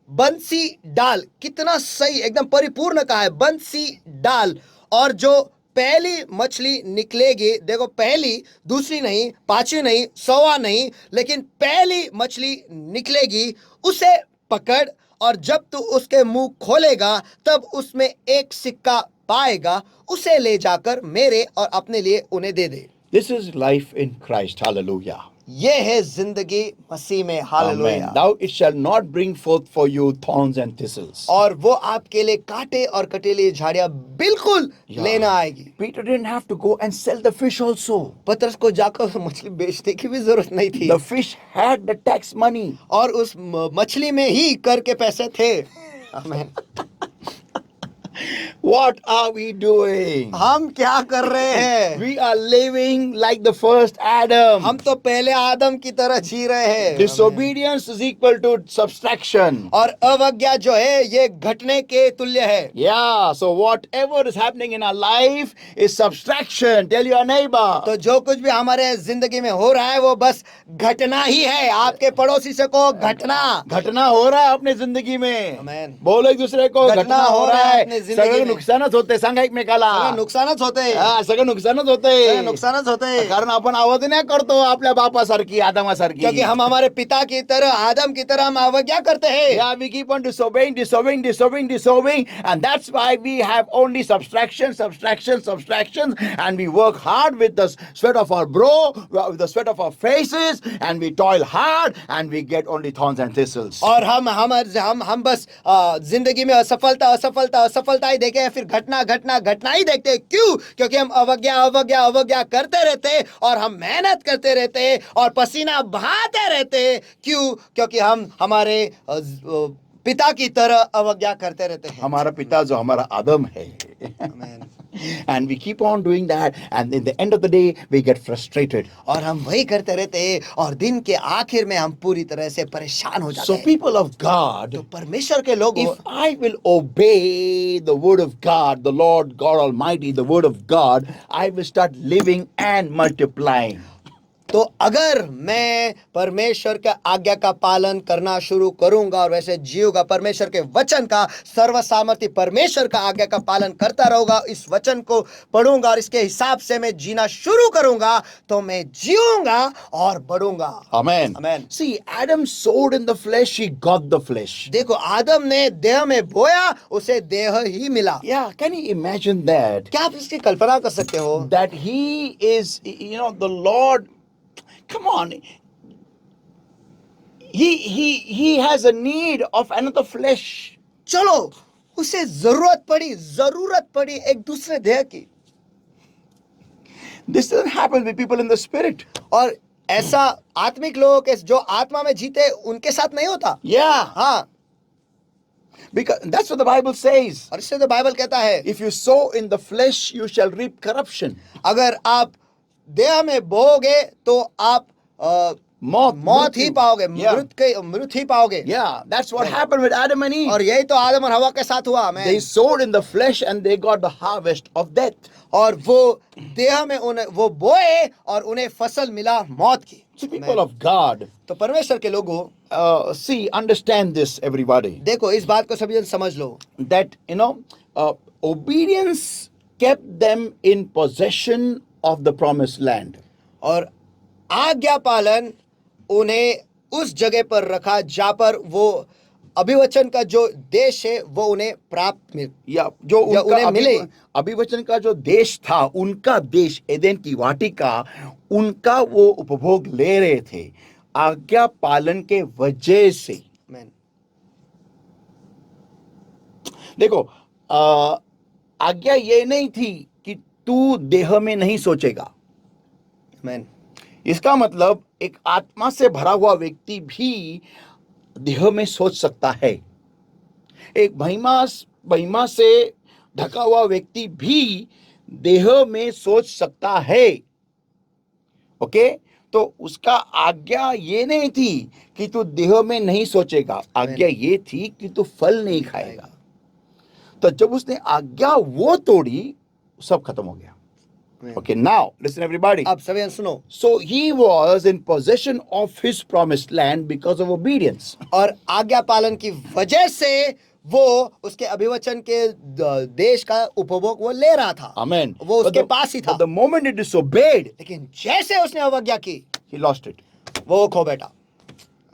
बंसी डाल। कितना सही, एकदम परिपूर्ण कहा है, बंसी डाल, और जो पहली मछली निकलेगी, देखो पहली, दूसरी नहीं, पांचवी नहीं, 100वां नहीं, लेकिन पहली मछली निकलेगी, उसे पकड़, और जब तू उसके मुंह खोलेगा तब उसमें एक सिक्का पाएगा, उसे ले जाकर मेरे और अपने लिए उन्हें दे दे। This is life in Christ. Hallelujah. ये है जिंदगी मसीह में। Hallelujah. Amen. Thou it shall not bring forth for you thorns and thistles. और वो आपके लिए कांटे और कटीली झाड़ियां बिल्कुल Yeah. लेना आएगी। Peter didn't have to go and sell the fish also. पतरस को जाकर मछली बेचने की भी जरूरत नहीं थी, The fish had the tax money. और उस मछली में ही कर के पैसे थे। आमीन। What are we doing? हम क्या कर रहे हैं? We are living like the first Adam. हम तो पहले आदम की तरह जी रहे हैं। Disobedience is equal to subtraction. और अवज्ञा जो है ये घटने के तुल्य है। Yeah, so whatever is happening in our life is subtraction. Tell your neighbor. तो जो कुछ भी हमारे जिंदगी में हो रहा है वो बस घटना ही है। आपके पड़ोसी से को घटना घटना हो रहा है अपने जिंदगी में। Amen. बोलो एक दूसरे को घटना हो रहा है। अपने जिंदगी सगळं में। नुकसानच होते, सांगा एकमेकाला. सगळं नुकसानच होते, हा, सगळं नुकसानच होते. सगळं नुकसानच होते, कारण आपण आवाज नाही करतो आपल्या बापासारखी, आदमासारखी. क्योंकि हम हमारे पिता की तरह, आदम की तरह हम अवज्ञा करते हैं। Yeah, we keep on disobeying, and that's why we have only subtractions, and we work hard with the sweat of our brow, with the sweat of our faces, and we toil hard, and we get only thorns and thistles. और हम बस जिंदगी में असफलता ही देखे हैं, फिर घटना ही देखते हैं। क्यों? क्योंकि हम अवज्ञा करते रहते हैं, और हम मेहनत करते रहते हैं, और पसीना बहाते रहते हैं। क्यों? क्योंकि हम हमारे पिता की तरह अवज्ञा करते रहते हैं। हमारा पिता जो हमारा आदम है. Amen. And we keep on doing that, and in the end of the day we get frustrated. और हम वही करते रहते हैं, और दिन के आखिर में हम पूरी तरह से परेशान हो जाते So हैं। people of God, तो परमेश्वर के लोग, if I will obey the word of God, the Lord God Almighty, the word of God, I will start living and multiplying. तो अगर मैं परमेश्वर का आज्ञा का पालन करना शुरू करूंगा और वैसे जीऊंगा, परमेश्वर के वचन का, सर्वसामर्थी परमेश्वर का आज्ञा का पालन करता रहूंगा, इस वचन को पढ़ूंगा और इसके हिसाब से मैं जीना शुरू करूंगा, तो मैं जीऊंगा और बढ़ूंगा। Amen. Amen. See, Adam sowed in the flesh, he got the flesh. देखो, आदम ने देह में बोया, उसे देह ही मिला। Yeah, can you imagine that? क्या आप इसकी कल्पना कर सकते हो? That he is, the Lord, come on. He has a need of another flesh. चलो, उसे जरूरत पड़ी एक दूसरे देह की। This doesn't happen with people in the spirit. और ऐसा आत्मिक लोगों के जो आत्मा में जीते उनके साथ नहीं होता। Yeah, हाँ, because that's what the Bible says. और इससे तो बाइबल कहता है, If you sow in the flesh, you shall reap corruption. अगर आप देह में बोओगे तो आप मौत ही पाओगे, Yeah. मृत ही पाओगे। Yeah, that's what happened with Adam and Eve. और यही तो आदम और हवा के साथ हुआ। They sowed in the flesh and they got the harvest of death. और वो देह में वो बोए और उन्हें फसल मिला मौत की। So people of God, तो परमेश्वर के लोगों, see, understand this, everybody. देखो, इस बात को सभी जन समझ लो, That, obedience kept them in possession of the promised land. और आज्ञा पालन उन्हें उस जगह पर रखा जहाँ पर वो अभिवचन का जो देश है वो उन्हें प्राप्त मिल या जो या उनका उन्हें मिले। अभिवचन का जो देश था, उनका देश, एदेन की वाटिका, उनका वो उपभोग ले रहे थे आज्ञा पालन के वजह से। Amen. देखो, आज्ञा ये नहीं थी कि तू देह में नहीं सोचेगा। Amen. इसका मतलब एक आत्मा से भरा हुआ व्यक्ति भी देह में सोच सकता है। एक महिमा से ढका हुआ व्यक्ति भी देह में सोच सकता है। ओके, तो उसका आज्ञा ये नहीं थी कि तू देह में नहीं सोचेगा, आज्ञा ये थी कि तू फल नहीं खाएगा। तो जब उसने आज्ञा वो तोड़ी, सब खत्म हो गया। Okay, now listen everybody. अब सभी जन सुनो, So he was in possession of his promised land because of obedience. और आज्ञा पालन की वजह से वो उसके अभिवचन के देश का उपभोग वो ले रहा था। Amen. वो उसके पास ही था। But the moment he disobeyed, लेकिन जैसे उसने अवज्ञा की, he lost it. वो खो बैठा।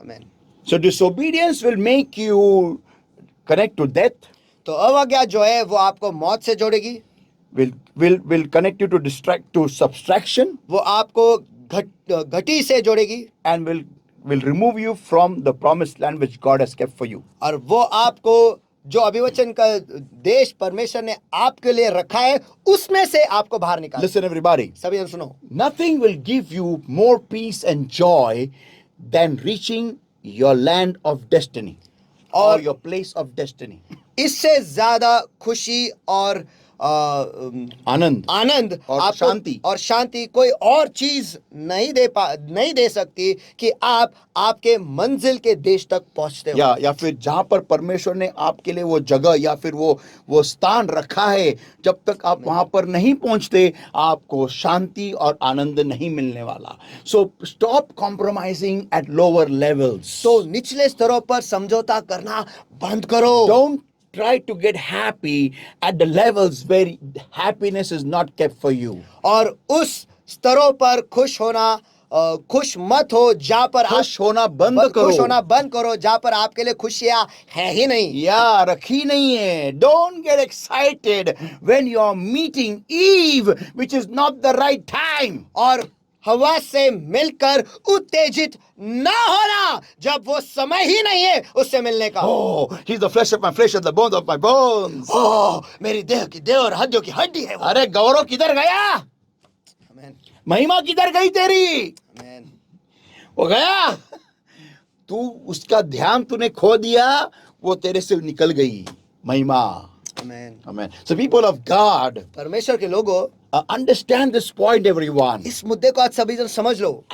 Amen. So disobedience will make you connect to death, तो अवज्ञा जो है वो आपको मौत से जोड़ेगी, will connect you to subtraction, वो आपको घटी से जोड़ेगी, and will remove you from the promised land which God has kept for you. और वो आपको जो अभिवचन का देश परमेश्वर ने आपके लिए रखा है उसमें से आपको बाहर निकाल। Listen everybody. सभी जन सुनो, Nothing will give you more peace and joy than reaching your land of destiny or और your place of destiny. इससे ज्यादा खुशी और आनंद और आपको शांति और शांति कोई और चीज नहीं दे सकती कि आप आपके मंजिल के देश तक पहुंचते हो, या फिर जहां पर परमेश्वर ने आपके लिए वो जगह या फिर वो स्थान रखा है, जब तक आप वहां पर नहीं पहुंचते आपको शांति और आनंद नहीं मिलने वाला। So stop compromising at lower levels. तो निचले स्तरों पर समझौता करना बंद करो। Don't try to get happy at the levels where happiness is not kept for you. और उस स्तरों पर खुश मत हो जहाँ पर खुश होना बंद करो जहाँ पर आपके लिए खुशियां है ही नहीं, या रखी नहीं है। Don't get excited when you're meeting Eve, which is not the right time. और हवा से मिलकर उत्तेजित ना होना जब वो समय ही नहीं है उससे मिलने का। Oh, he's the flesh of my flesh and the bones of my bones. मेरी देह की देह और हड्डियों की हड्डी है वो। अरे गौरव किधर गया? Amen. महिमा किधर गई तेरी? Amen. वो गया? तू उसका ध्यान तूने खो दिया, वो तेरे से निकल गई महिमा। Amen. Amen. So people of God, परमेश्वर के लोगों, understand this point, everyone. इस मुद्दे को आज सभी जन समझ लो।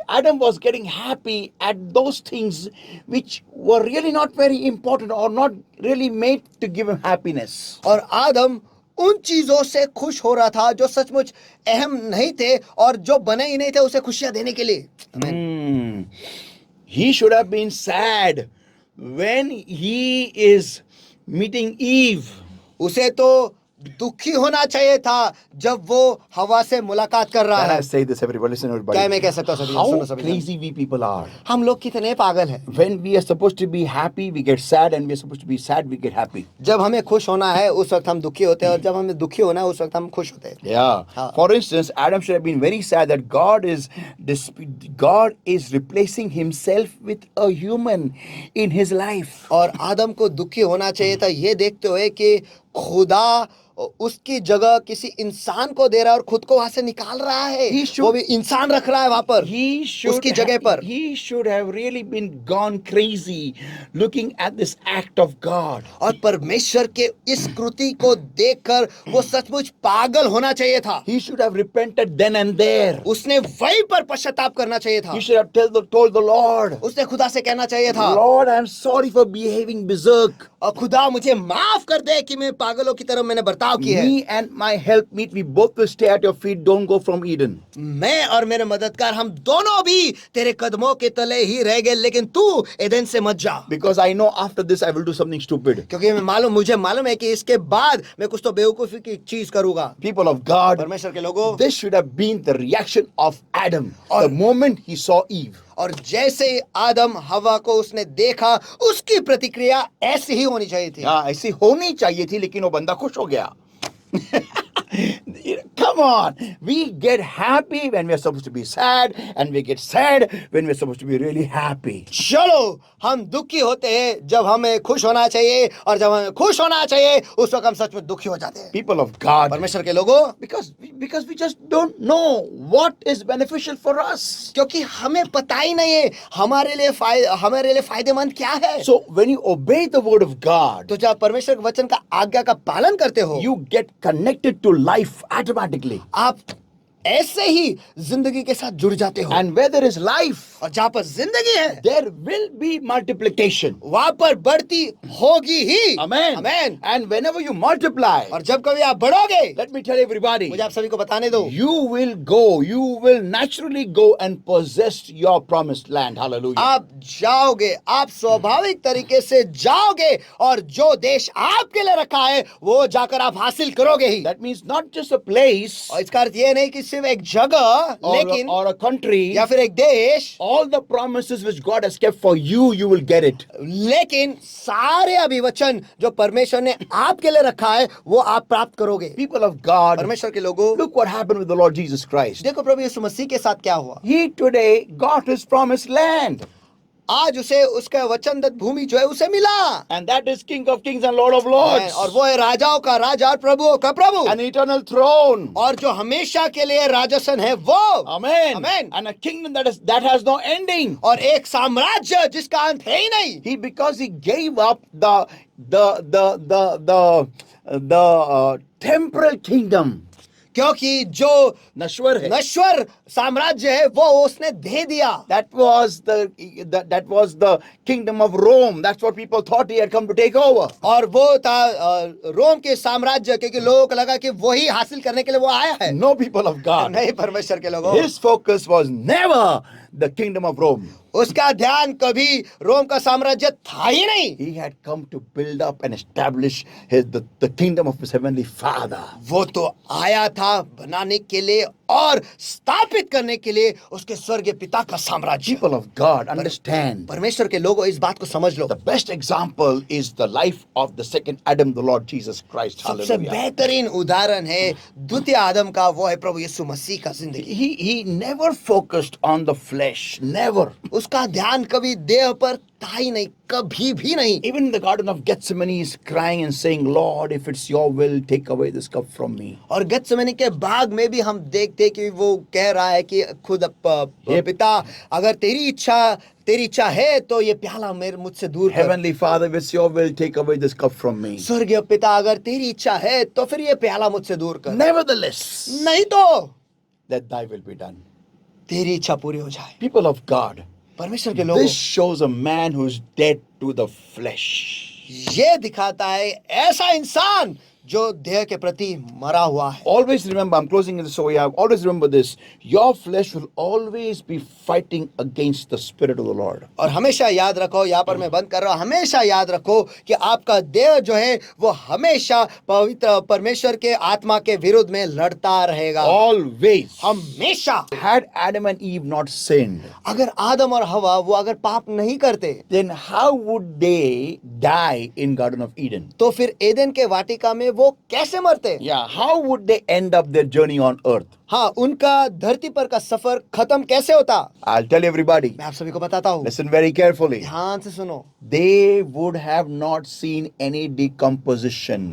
Adam was getting happy at those things which were really not very important or not really made to give him happiness. और आदम उन चीजों से खुश हो रहा था जो सचमुच अहम नहीं थे और जो बने ही नहीं थे उसे खुशियां देने के लिए। आमीन। Hmm. He should have been sad when he is meeting Eve. उसे तो दुखी होना चाहिए था जब वो हवा से मुलाकात कर रहा Can है। I say this, everybody? Listen, everybody. क्या मैं कह सकता हूँ सभी? सुनो How सभी। crazy we people are. हम लोग कितने पागल हैं। When we are supposed to be happy, we get sad, and we are supposed to be sad, we get happy. जब हमें खुश होना है उस वक्त हम दुखी होते हैं और जब हमें दुखी होना है उस वक्त हम खुश होते हैं। Yeah. हाँ। For instance, Adam should have been very sad that God is replacing himself with a human in his life. और आदम को दुखी होना चाहिए था ये देखते हुए कि खुदा उसकी जगह किसी इंसान को दे रहा है और खुद को वहां से निकाल रहा है। He should- वो भी इंसान रख रहा है वहां पर उसकी जगह पर। He should have really been gone crazy looking at this act of God. और परमेश्वर के इस कृति को देखकर वो सचमुच पागल होना चाहिए था। He should have repented then and there. उसने वहीं पर पश्चाताप करना चाहिए था। He should have told the Lord, उसने खुदा से कहना चाहिए था, Lord, I'm sorry for behaving berserk. और खुदा मुझे माफ कर दे कि मैं पागलों की तरह मैंने बर्ताव किया है। Me and my helpmeet, we both will stay at your feet. Don't go from Eden. मैं और मेरे मददगार हम दोनों भी तेरे कदमों के तले ही रह गए, लेकिन तू एदेन से मत जा। Because I know after this I will do something stupid. क्योंकि मुझे मालूम है कि इसके बाद मैं कुछ तो बेवकूफी की चीज करूंगा। People of God, परमेश्वर के लोगों, this should have been the reaction of Adam the moment he saw Eve. और जैसे ही आदम हवा को उसने देखा उसकी प्रतिक्रिया ऐसी ही होनी चाहिए थी। हाँ, ऐसी होनी चाहिए थी, लेकिन वो बंदा खुश हो गया। Come on, we get happy when we are supposed to be sad, and we get sad when we are supposed to be really happy. चलो हम दुखी होते हैं जब हमें खुश होना चाहिए और जब हमें खुश होना चाहिए उस वक्त हम सच में दुखी हो जाते हैं। People of God, परमेश्वर के लोगों, because we just don't know what is beneficial for us. क्योंकि हमें पता ही नहीं है हमारे लिए फायदेमंद क्या है। So when you obey the word of God, तो जब परमेश्वर के वचन का आज्ञा का पालन करते हो, you get connected to life automatically. आप ऐसे ही जिंदगी के साथ जुड़ जाते हो। And where there is life, और जहाँ पर जिंदगी है there will be multiplication. वहां पर बढ़ती होगी ही। Amen. Amen. And whenever you multiply, और जब कभी आप बढ़ोगे, let me tell everybody, मुझे आप सभी को बताने दो, you will naturally go and possess your promised land. Hallelujah. आप जाओगे, आप स्वाभाविक तरीके से जाओगे और जो देश आपके लिए रखा है वो जाकर आप हासिल करोगे ही। That means not just a place और इसका अर्थ ये नहीं कि सिर्फ एक जगह, लेकिन or a country, या फिर एक देश, all the promises which God has kept for you, you will get it. लेकिन सारे अभिवचन जो परमेश्वर ने आपके लिए रखा है वो आप प्राप्त करोगे। People of God, परमेश्वर के लोगों, look what happened with the Lord Jesus Christ. देखो प्रभु यीशु मसीह के साथ क्या हुआ। He today got his promised land. आज उसे उसका वचनदत्त भूमि जो है उसे मिला, And that is King of Kings and Lord of Lords. और वो है राजाओं का राजा और प्रभुओं का प्रभु, An eternal throne. और जो हमेशा के लिए राजसन है वो। Amen. Amen. And a kingdom that has no ending. और एक साम्राज्य जिसका अंत है ही नहीं। Because he gave up the temporal kingdom. क्योंकि जो नश्वर है, नश्वर साम्राज्य है वो उसने दे दिया। that was the kingdom of Rome. That's what people thought he had come to take over. और वो था रोम के साम्राज्य, क्योंकि लोगों को लगा कि वही हासिल करने के लिए वो आया है। No, people of God. नहीं परमेश्वर के लोगों, His focus was never the kingdom of Rome. उसका ध्यान कभी रोम का साम्राज्य था ही नहीं। He had come to build up and establish the kingdom of his heavenly Father. वो तो आया था बनाने के लिए और स्थापित करने के लिए उसके स्वर्गीय पिता का साम्राज्य। People of God, understand. परमेश्वर के लोगों इस बात को समझ लो। The best example is the life of the second Adam, the Lord Jesus Christ. सबसे Hallelujah. बेहतरीन उदाहरण है द्वितीय आदम का, वो है प्रभु यीशु मसीह का जिंदगी। He never focused on the flesh. Never. उसका ध्यान कभी देह पर था ही नहीं, कभी भी नहीं। Even in the Garden of Gethsemane, he is crying and saying, Lord, if it's your will, take away this cup from me. और गत्सेमनी के बाग में भी हम देखते कि वो कह रहा है कि खुद पिता अगर तेरी इच्छा है तो ये प्याला मेरे मुझसे दूर कर। Heavenly Father, if it's your will, take away this cup from me. स्वर्गीय पिता अगर तेरी इच्छा है तो फिर ये प्याला मुझसे दूर कर। Nevertheless, नहीं तो let thy will be done. तेरी इच्छा पूरी हो जाए। People of God, परमेश्वर के लोगों, this shows a man who's dead to the flesh. ये दिखाता है ऐसा इंसान जो देह के प्रति मरा हुआ है। Always remember, I'm closing this so yeah, always remember this. Your flesh will always be fighting against the Spirit of the Lord. और हमेशा याद रखो, यहाँ पर मैं बंद कर रहा हूँ, हमेशा याद रखो कि आपका देह जो है वो हमेशा पवित्र परमेश्वर के आत्मा के विरुद्ध में लड़ता रहेगा। Always. हमेशा। Had Adam and Eve not sinned, अगर आदम और हवा वो अगर पाप नहीं करते, then how would they die in Garden of Eden? तो फिर एदन के वाटिका में वो कैसे मरते? Yeah, how would they end up their journey on earth? हाँ, उनका धरती पर का सफर खत्म कैसे होता? I'll tell everybody. मैं आप सभी को बताता हूँ, Listen very carefully. ध्यान से सुनो। They would have not seen any decomposition.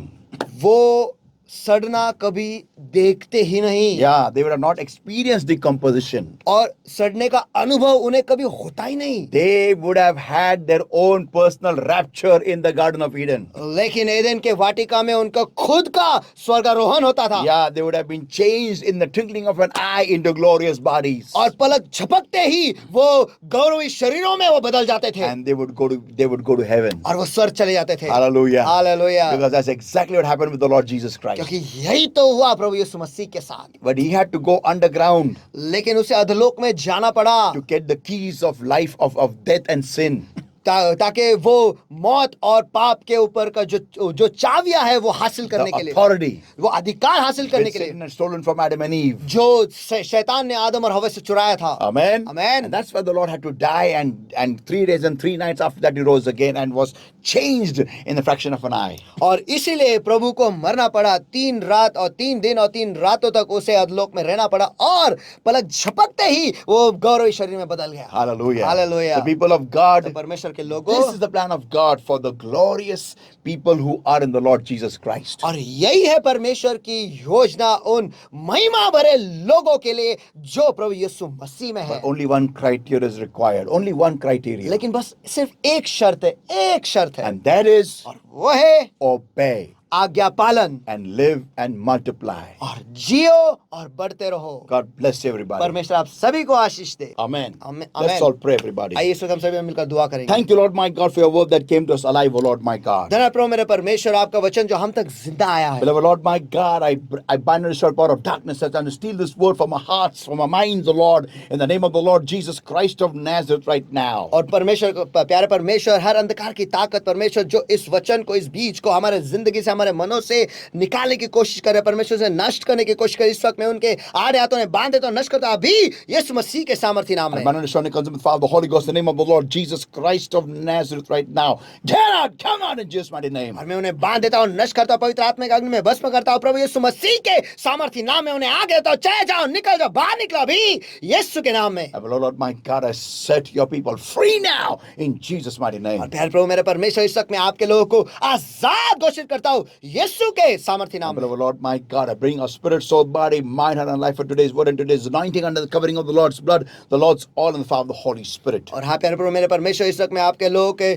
वो सड़ना कभी देखते ही नहीं। Yeah, they would have not experienced decomposition. और सड़ने का अनुभव उन्हें कभी होता ही नहीं। They would have had their own personal rapture in the Garden of Eden. लेकिन एदन के वाटिका में उनका खुद का स्वर्गारोहण होता था। Yeah, they would have been changed in the twinkling of an eye into glorious bodies. और पलक झपकते ही वो गौरवी शरीरों में वो बदल जाते थे। And they would go to heaven. और वो स्वर्ग चले जाते थे। Hallelujah. Hallelujah. Because that's exactly what happened with the Lord Jesus Christ. क्योंकि यही तो हुआ प्रभु यीशु मसीह के साथ। But he had to go underground लेकिन उसे अधोलोक में जाना पड़ा to get the keys of life, of death and sin. ताकि वो मौत और पाप के ऊपर का जो चाबियां है वो हासिल करने The के लिए, authority वो अधिकार हासिल करने which के लिए, Satan had stolen from Adam and Eve. जो शैतान ने आदम और हवा से चुराया था। Amen. Amen. And that's why the Lord had to die, and 3 days and 3 nights after that he rose again and was changed in the fraction of an eye. और इसीलिए प्रभु को मरना पड़ा, 3 रात और 3 दिन और 3 रातों तक उसे अधलोक में रहना पड़ा, और पलक झपकते ही वो गौरवी शरीर में बदल गया। Hallelujah. Hallelujah. The people of God, तो परमेश्वर के लोगों, this is the plan of God for the glorious people who are in the Lord Jesus Christ. और यही है परमेश्वर की योजना उन महिमा भरे लोगों के लिए जो प्रभु यीशु मसीह में है। But only one criteria is required. Only one criteria. लेकिन बस सिर्फ एक शर्त है, एक शर्त है, And that is और वो है obey आज्ञा पालन, and live and multiply. और जियो और बढ़ते रहो। God bless everybody. परमेश्वर आप सभी को आशीष दे। Amen. Amen. Let's all pray, everybody. आइए इस वक्त हम सभी मिलकर दुआ करेंगे। Thank you, Lord my God, for your word that came to us alive, O Lord my God. धन्यवाद प्रभु मेरे परमेश्वर, आपका वचन जो हम तक जिंदा आया है। Beloved Lord my God, I bind the power of darkness that and steal this word from our hearts, from our minds, O Lord, in the name of the Lord Jesus Christ of Nazareth right now. और परमेश्वर, प्यारे परमेश्वर, हर अंधकार की ताकत परमेश्वर जो इस वचन को, इस बीज को हमारे जिंदगी से, हमारे मनों से निकालने की कोशिश करे, परमेश्वर से नष्ट करने की कोशिश करे, इस वक्त में उनके आड़े हाथों ने बांधे तो नष्ट करता अभी यीशु मसीह के सामर्थी नाम में। And the comes with the Father, the Holy Ghost, in the name of the Lord Jesus Christ of Nazareth right now. Get out, come out in Jesus' mighty name. और मैं उन्हें बांध देता हूँ, नष्ट करता हूँ, पवित्र आत्मा के अग्नि में भस्म करता हूँ, प्रभु यीशु मसीह के सामर्थी नाम में उन्हें आगे देता हूँ, चले जाओ, निकल जाओ, बाहर निकलो अभी यीशु के नाम में। And Lord my God, I set your people free now in Jesus' mighty name. और प्यारे प्रभु मेरे परमेश्वर, इस वक्त मैं आपके लोगों को आजाद घोषित करता हूँ यीशु के सामर्थी नाम में। Lord my God, I bring our spirit, soul, body, mind, heart, and life for today's word and today's anointing under the covering of the Lord's blood, the Lord's all in the power of the Holy Spirit. और हाँ प्यारे प्रभु मेरे परमेश्वर, इस वक्त मैं आपके लोगों के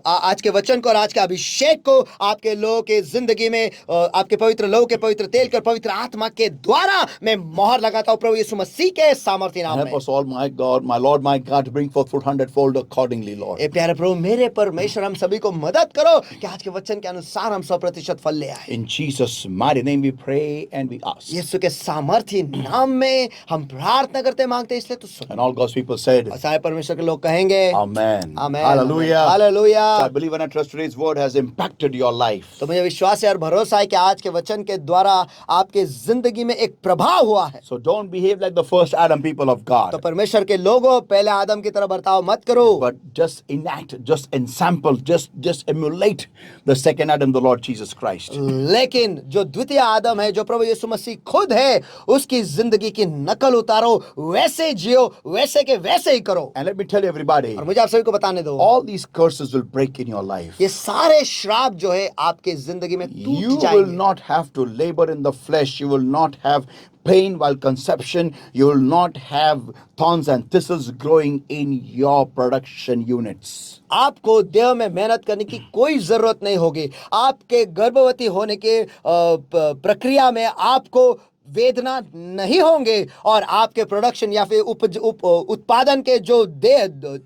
आज के वचन को और आज के अभिषेक को आपके लोगों के जिंदगी में आपके पवित्र लोगों के पवित्र तेल के पवित्र आत्मा के द्वारा मैं मोहर लगाता हूँ प्रभु यीशु मसीह के सामर्थी नाम में। Help us all, my God, my Lord, my God, to bring forth fruit 100-fold accordingly, Lord. ए प्यारे प्रभु मेरे परमेश्वर, हम सभी को मदद करो कि आज के वचन के अनुसार हम 100% फल ले आए। In Jesus' mighty name we pray and we ask. यीशु के सामर्थी नाम में हम प्रार्थना करते मांगते, इसलिए तो सुन। And all God's people said, और सारे परमेश्वर के लोग कहेंगे Amen. Amen. Hallelujah. Hallelujah. So I believe and I trust today's word has impacted your life. तो मुझे विश्वास है और भरोसा है कि आज के वचन के द्वारा आपके जिंदगी में एक प्रभाव हुआ है। So don't behave like the first Adam people of तो God, परमेश्वर के लोगों, पहले आदम की तरह बर्ताव मत करो, but just enact, just ensample, just emulate the second Adam, the Lord Jesus Christ. लेकिन जो द्वितीय आदम है, जो प्रभु यीशु मसीह खुद है, उसकी जिंदगी की नकल उतारो, वैसे जियो, वैसे के वैसे ही करो। And let me tell you, everybody, और मुझे आप सभी को बताने दो, all these curses will break in your life. ये सारे श्राप जो है आपके जिंदगी में You टूट will जाएंगे। not have to labor in the flesh. You will not have pain while conception. You will not have thorns and thistles growing in your production units. आपको देह में मेहनत करने की कोई जरूरत नहीं होगी। आपके गर्भवती होने के प्रक्रिया में आपको वेदना नहीं होंगे और आपके प्रोडक्शन या फिर उत्पादन के जो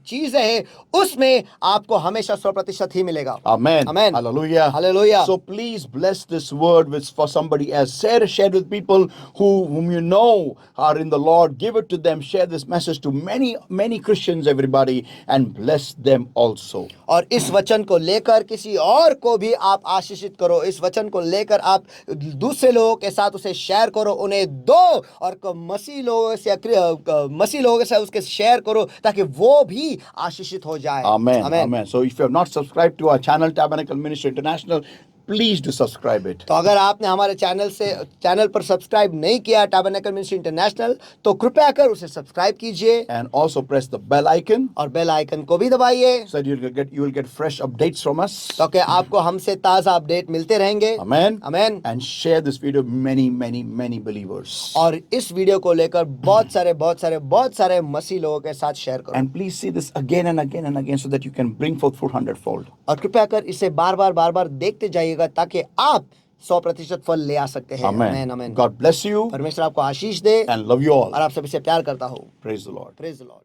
चीजें हैं उसमें आपको हमेशा 100% ही मिलेगा। Amen. Amen. Hallelujah. Hallelujah. So please bless this word with for somebody else. Share it with people whom you know are in the Lord. Give it to them. Share this message to many Christians, everybody, and bless them also. और इस वचन को लेकर किसी और को भी आप आशीषित करो। इस वचन को लेकर आप दूसरे लोगों के साथ उसे शेयर करो, उन्हें दो और मसीह लोगों से उसके शेयर करो ताकि वो भी आशीषित हो जाए। Amen. Amen. Amen. So if you have not subscribed to our channel, Tabernacle Ministry International, please do subscribe it. तो अगर आपने हमारे चैनल पर सब्सक्राइब नहीं किया टैबरनेकल मिनिस्ट्री इंटरनेशनल, तो कृपया कर उसे सब्सक्राइब कीजिए And also press the bell icon और बेल आइकन को भी दबाइए so that you will get fresh updates from us. ताकि आपको हमसे ताजा अपडेट मिलते रहेंगे। Amen. Amen. And share this video with many believers. और इस वीडियो को लेकर बहुत सारे मसीह लोगों के साथ शेयर करो। And please see this again and again so that you can bring forth fruit 100-fold. और कृपया कर इसे बार बार देखते जाइएगा ताकि आप 100% फल ले आ सकते हैं। Amen. Amen. God bless you परमेश्वर आपको आशीष दे and love you all. और आप सभी से प्यार करता हो। Praise the Lord. Praise the Lord.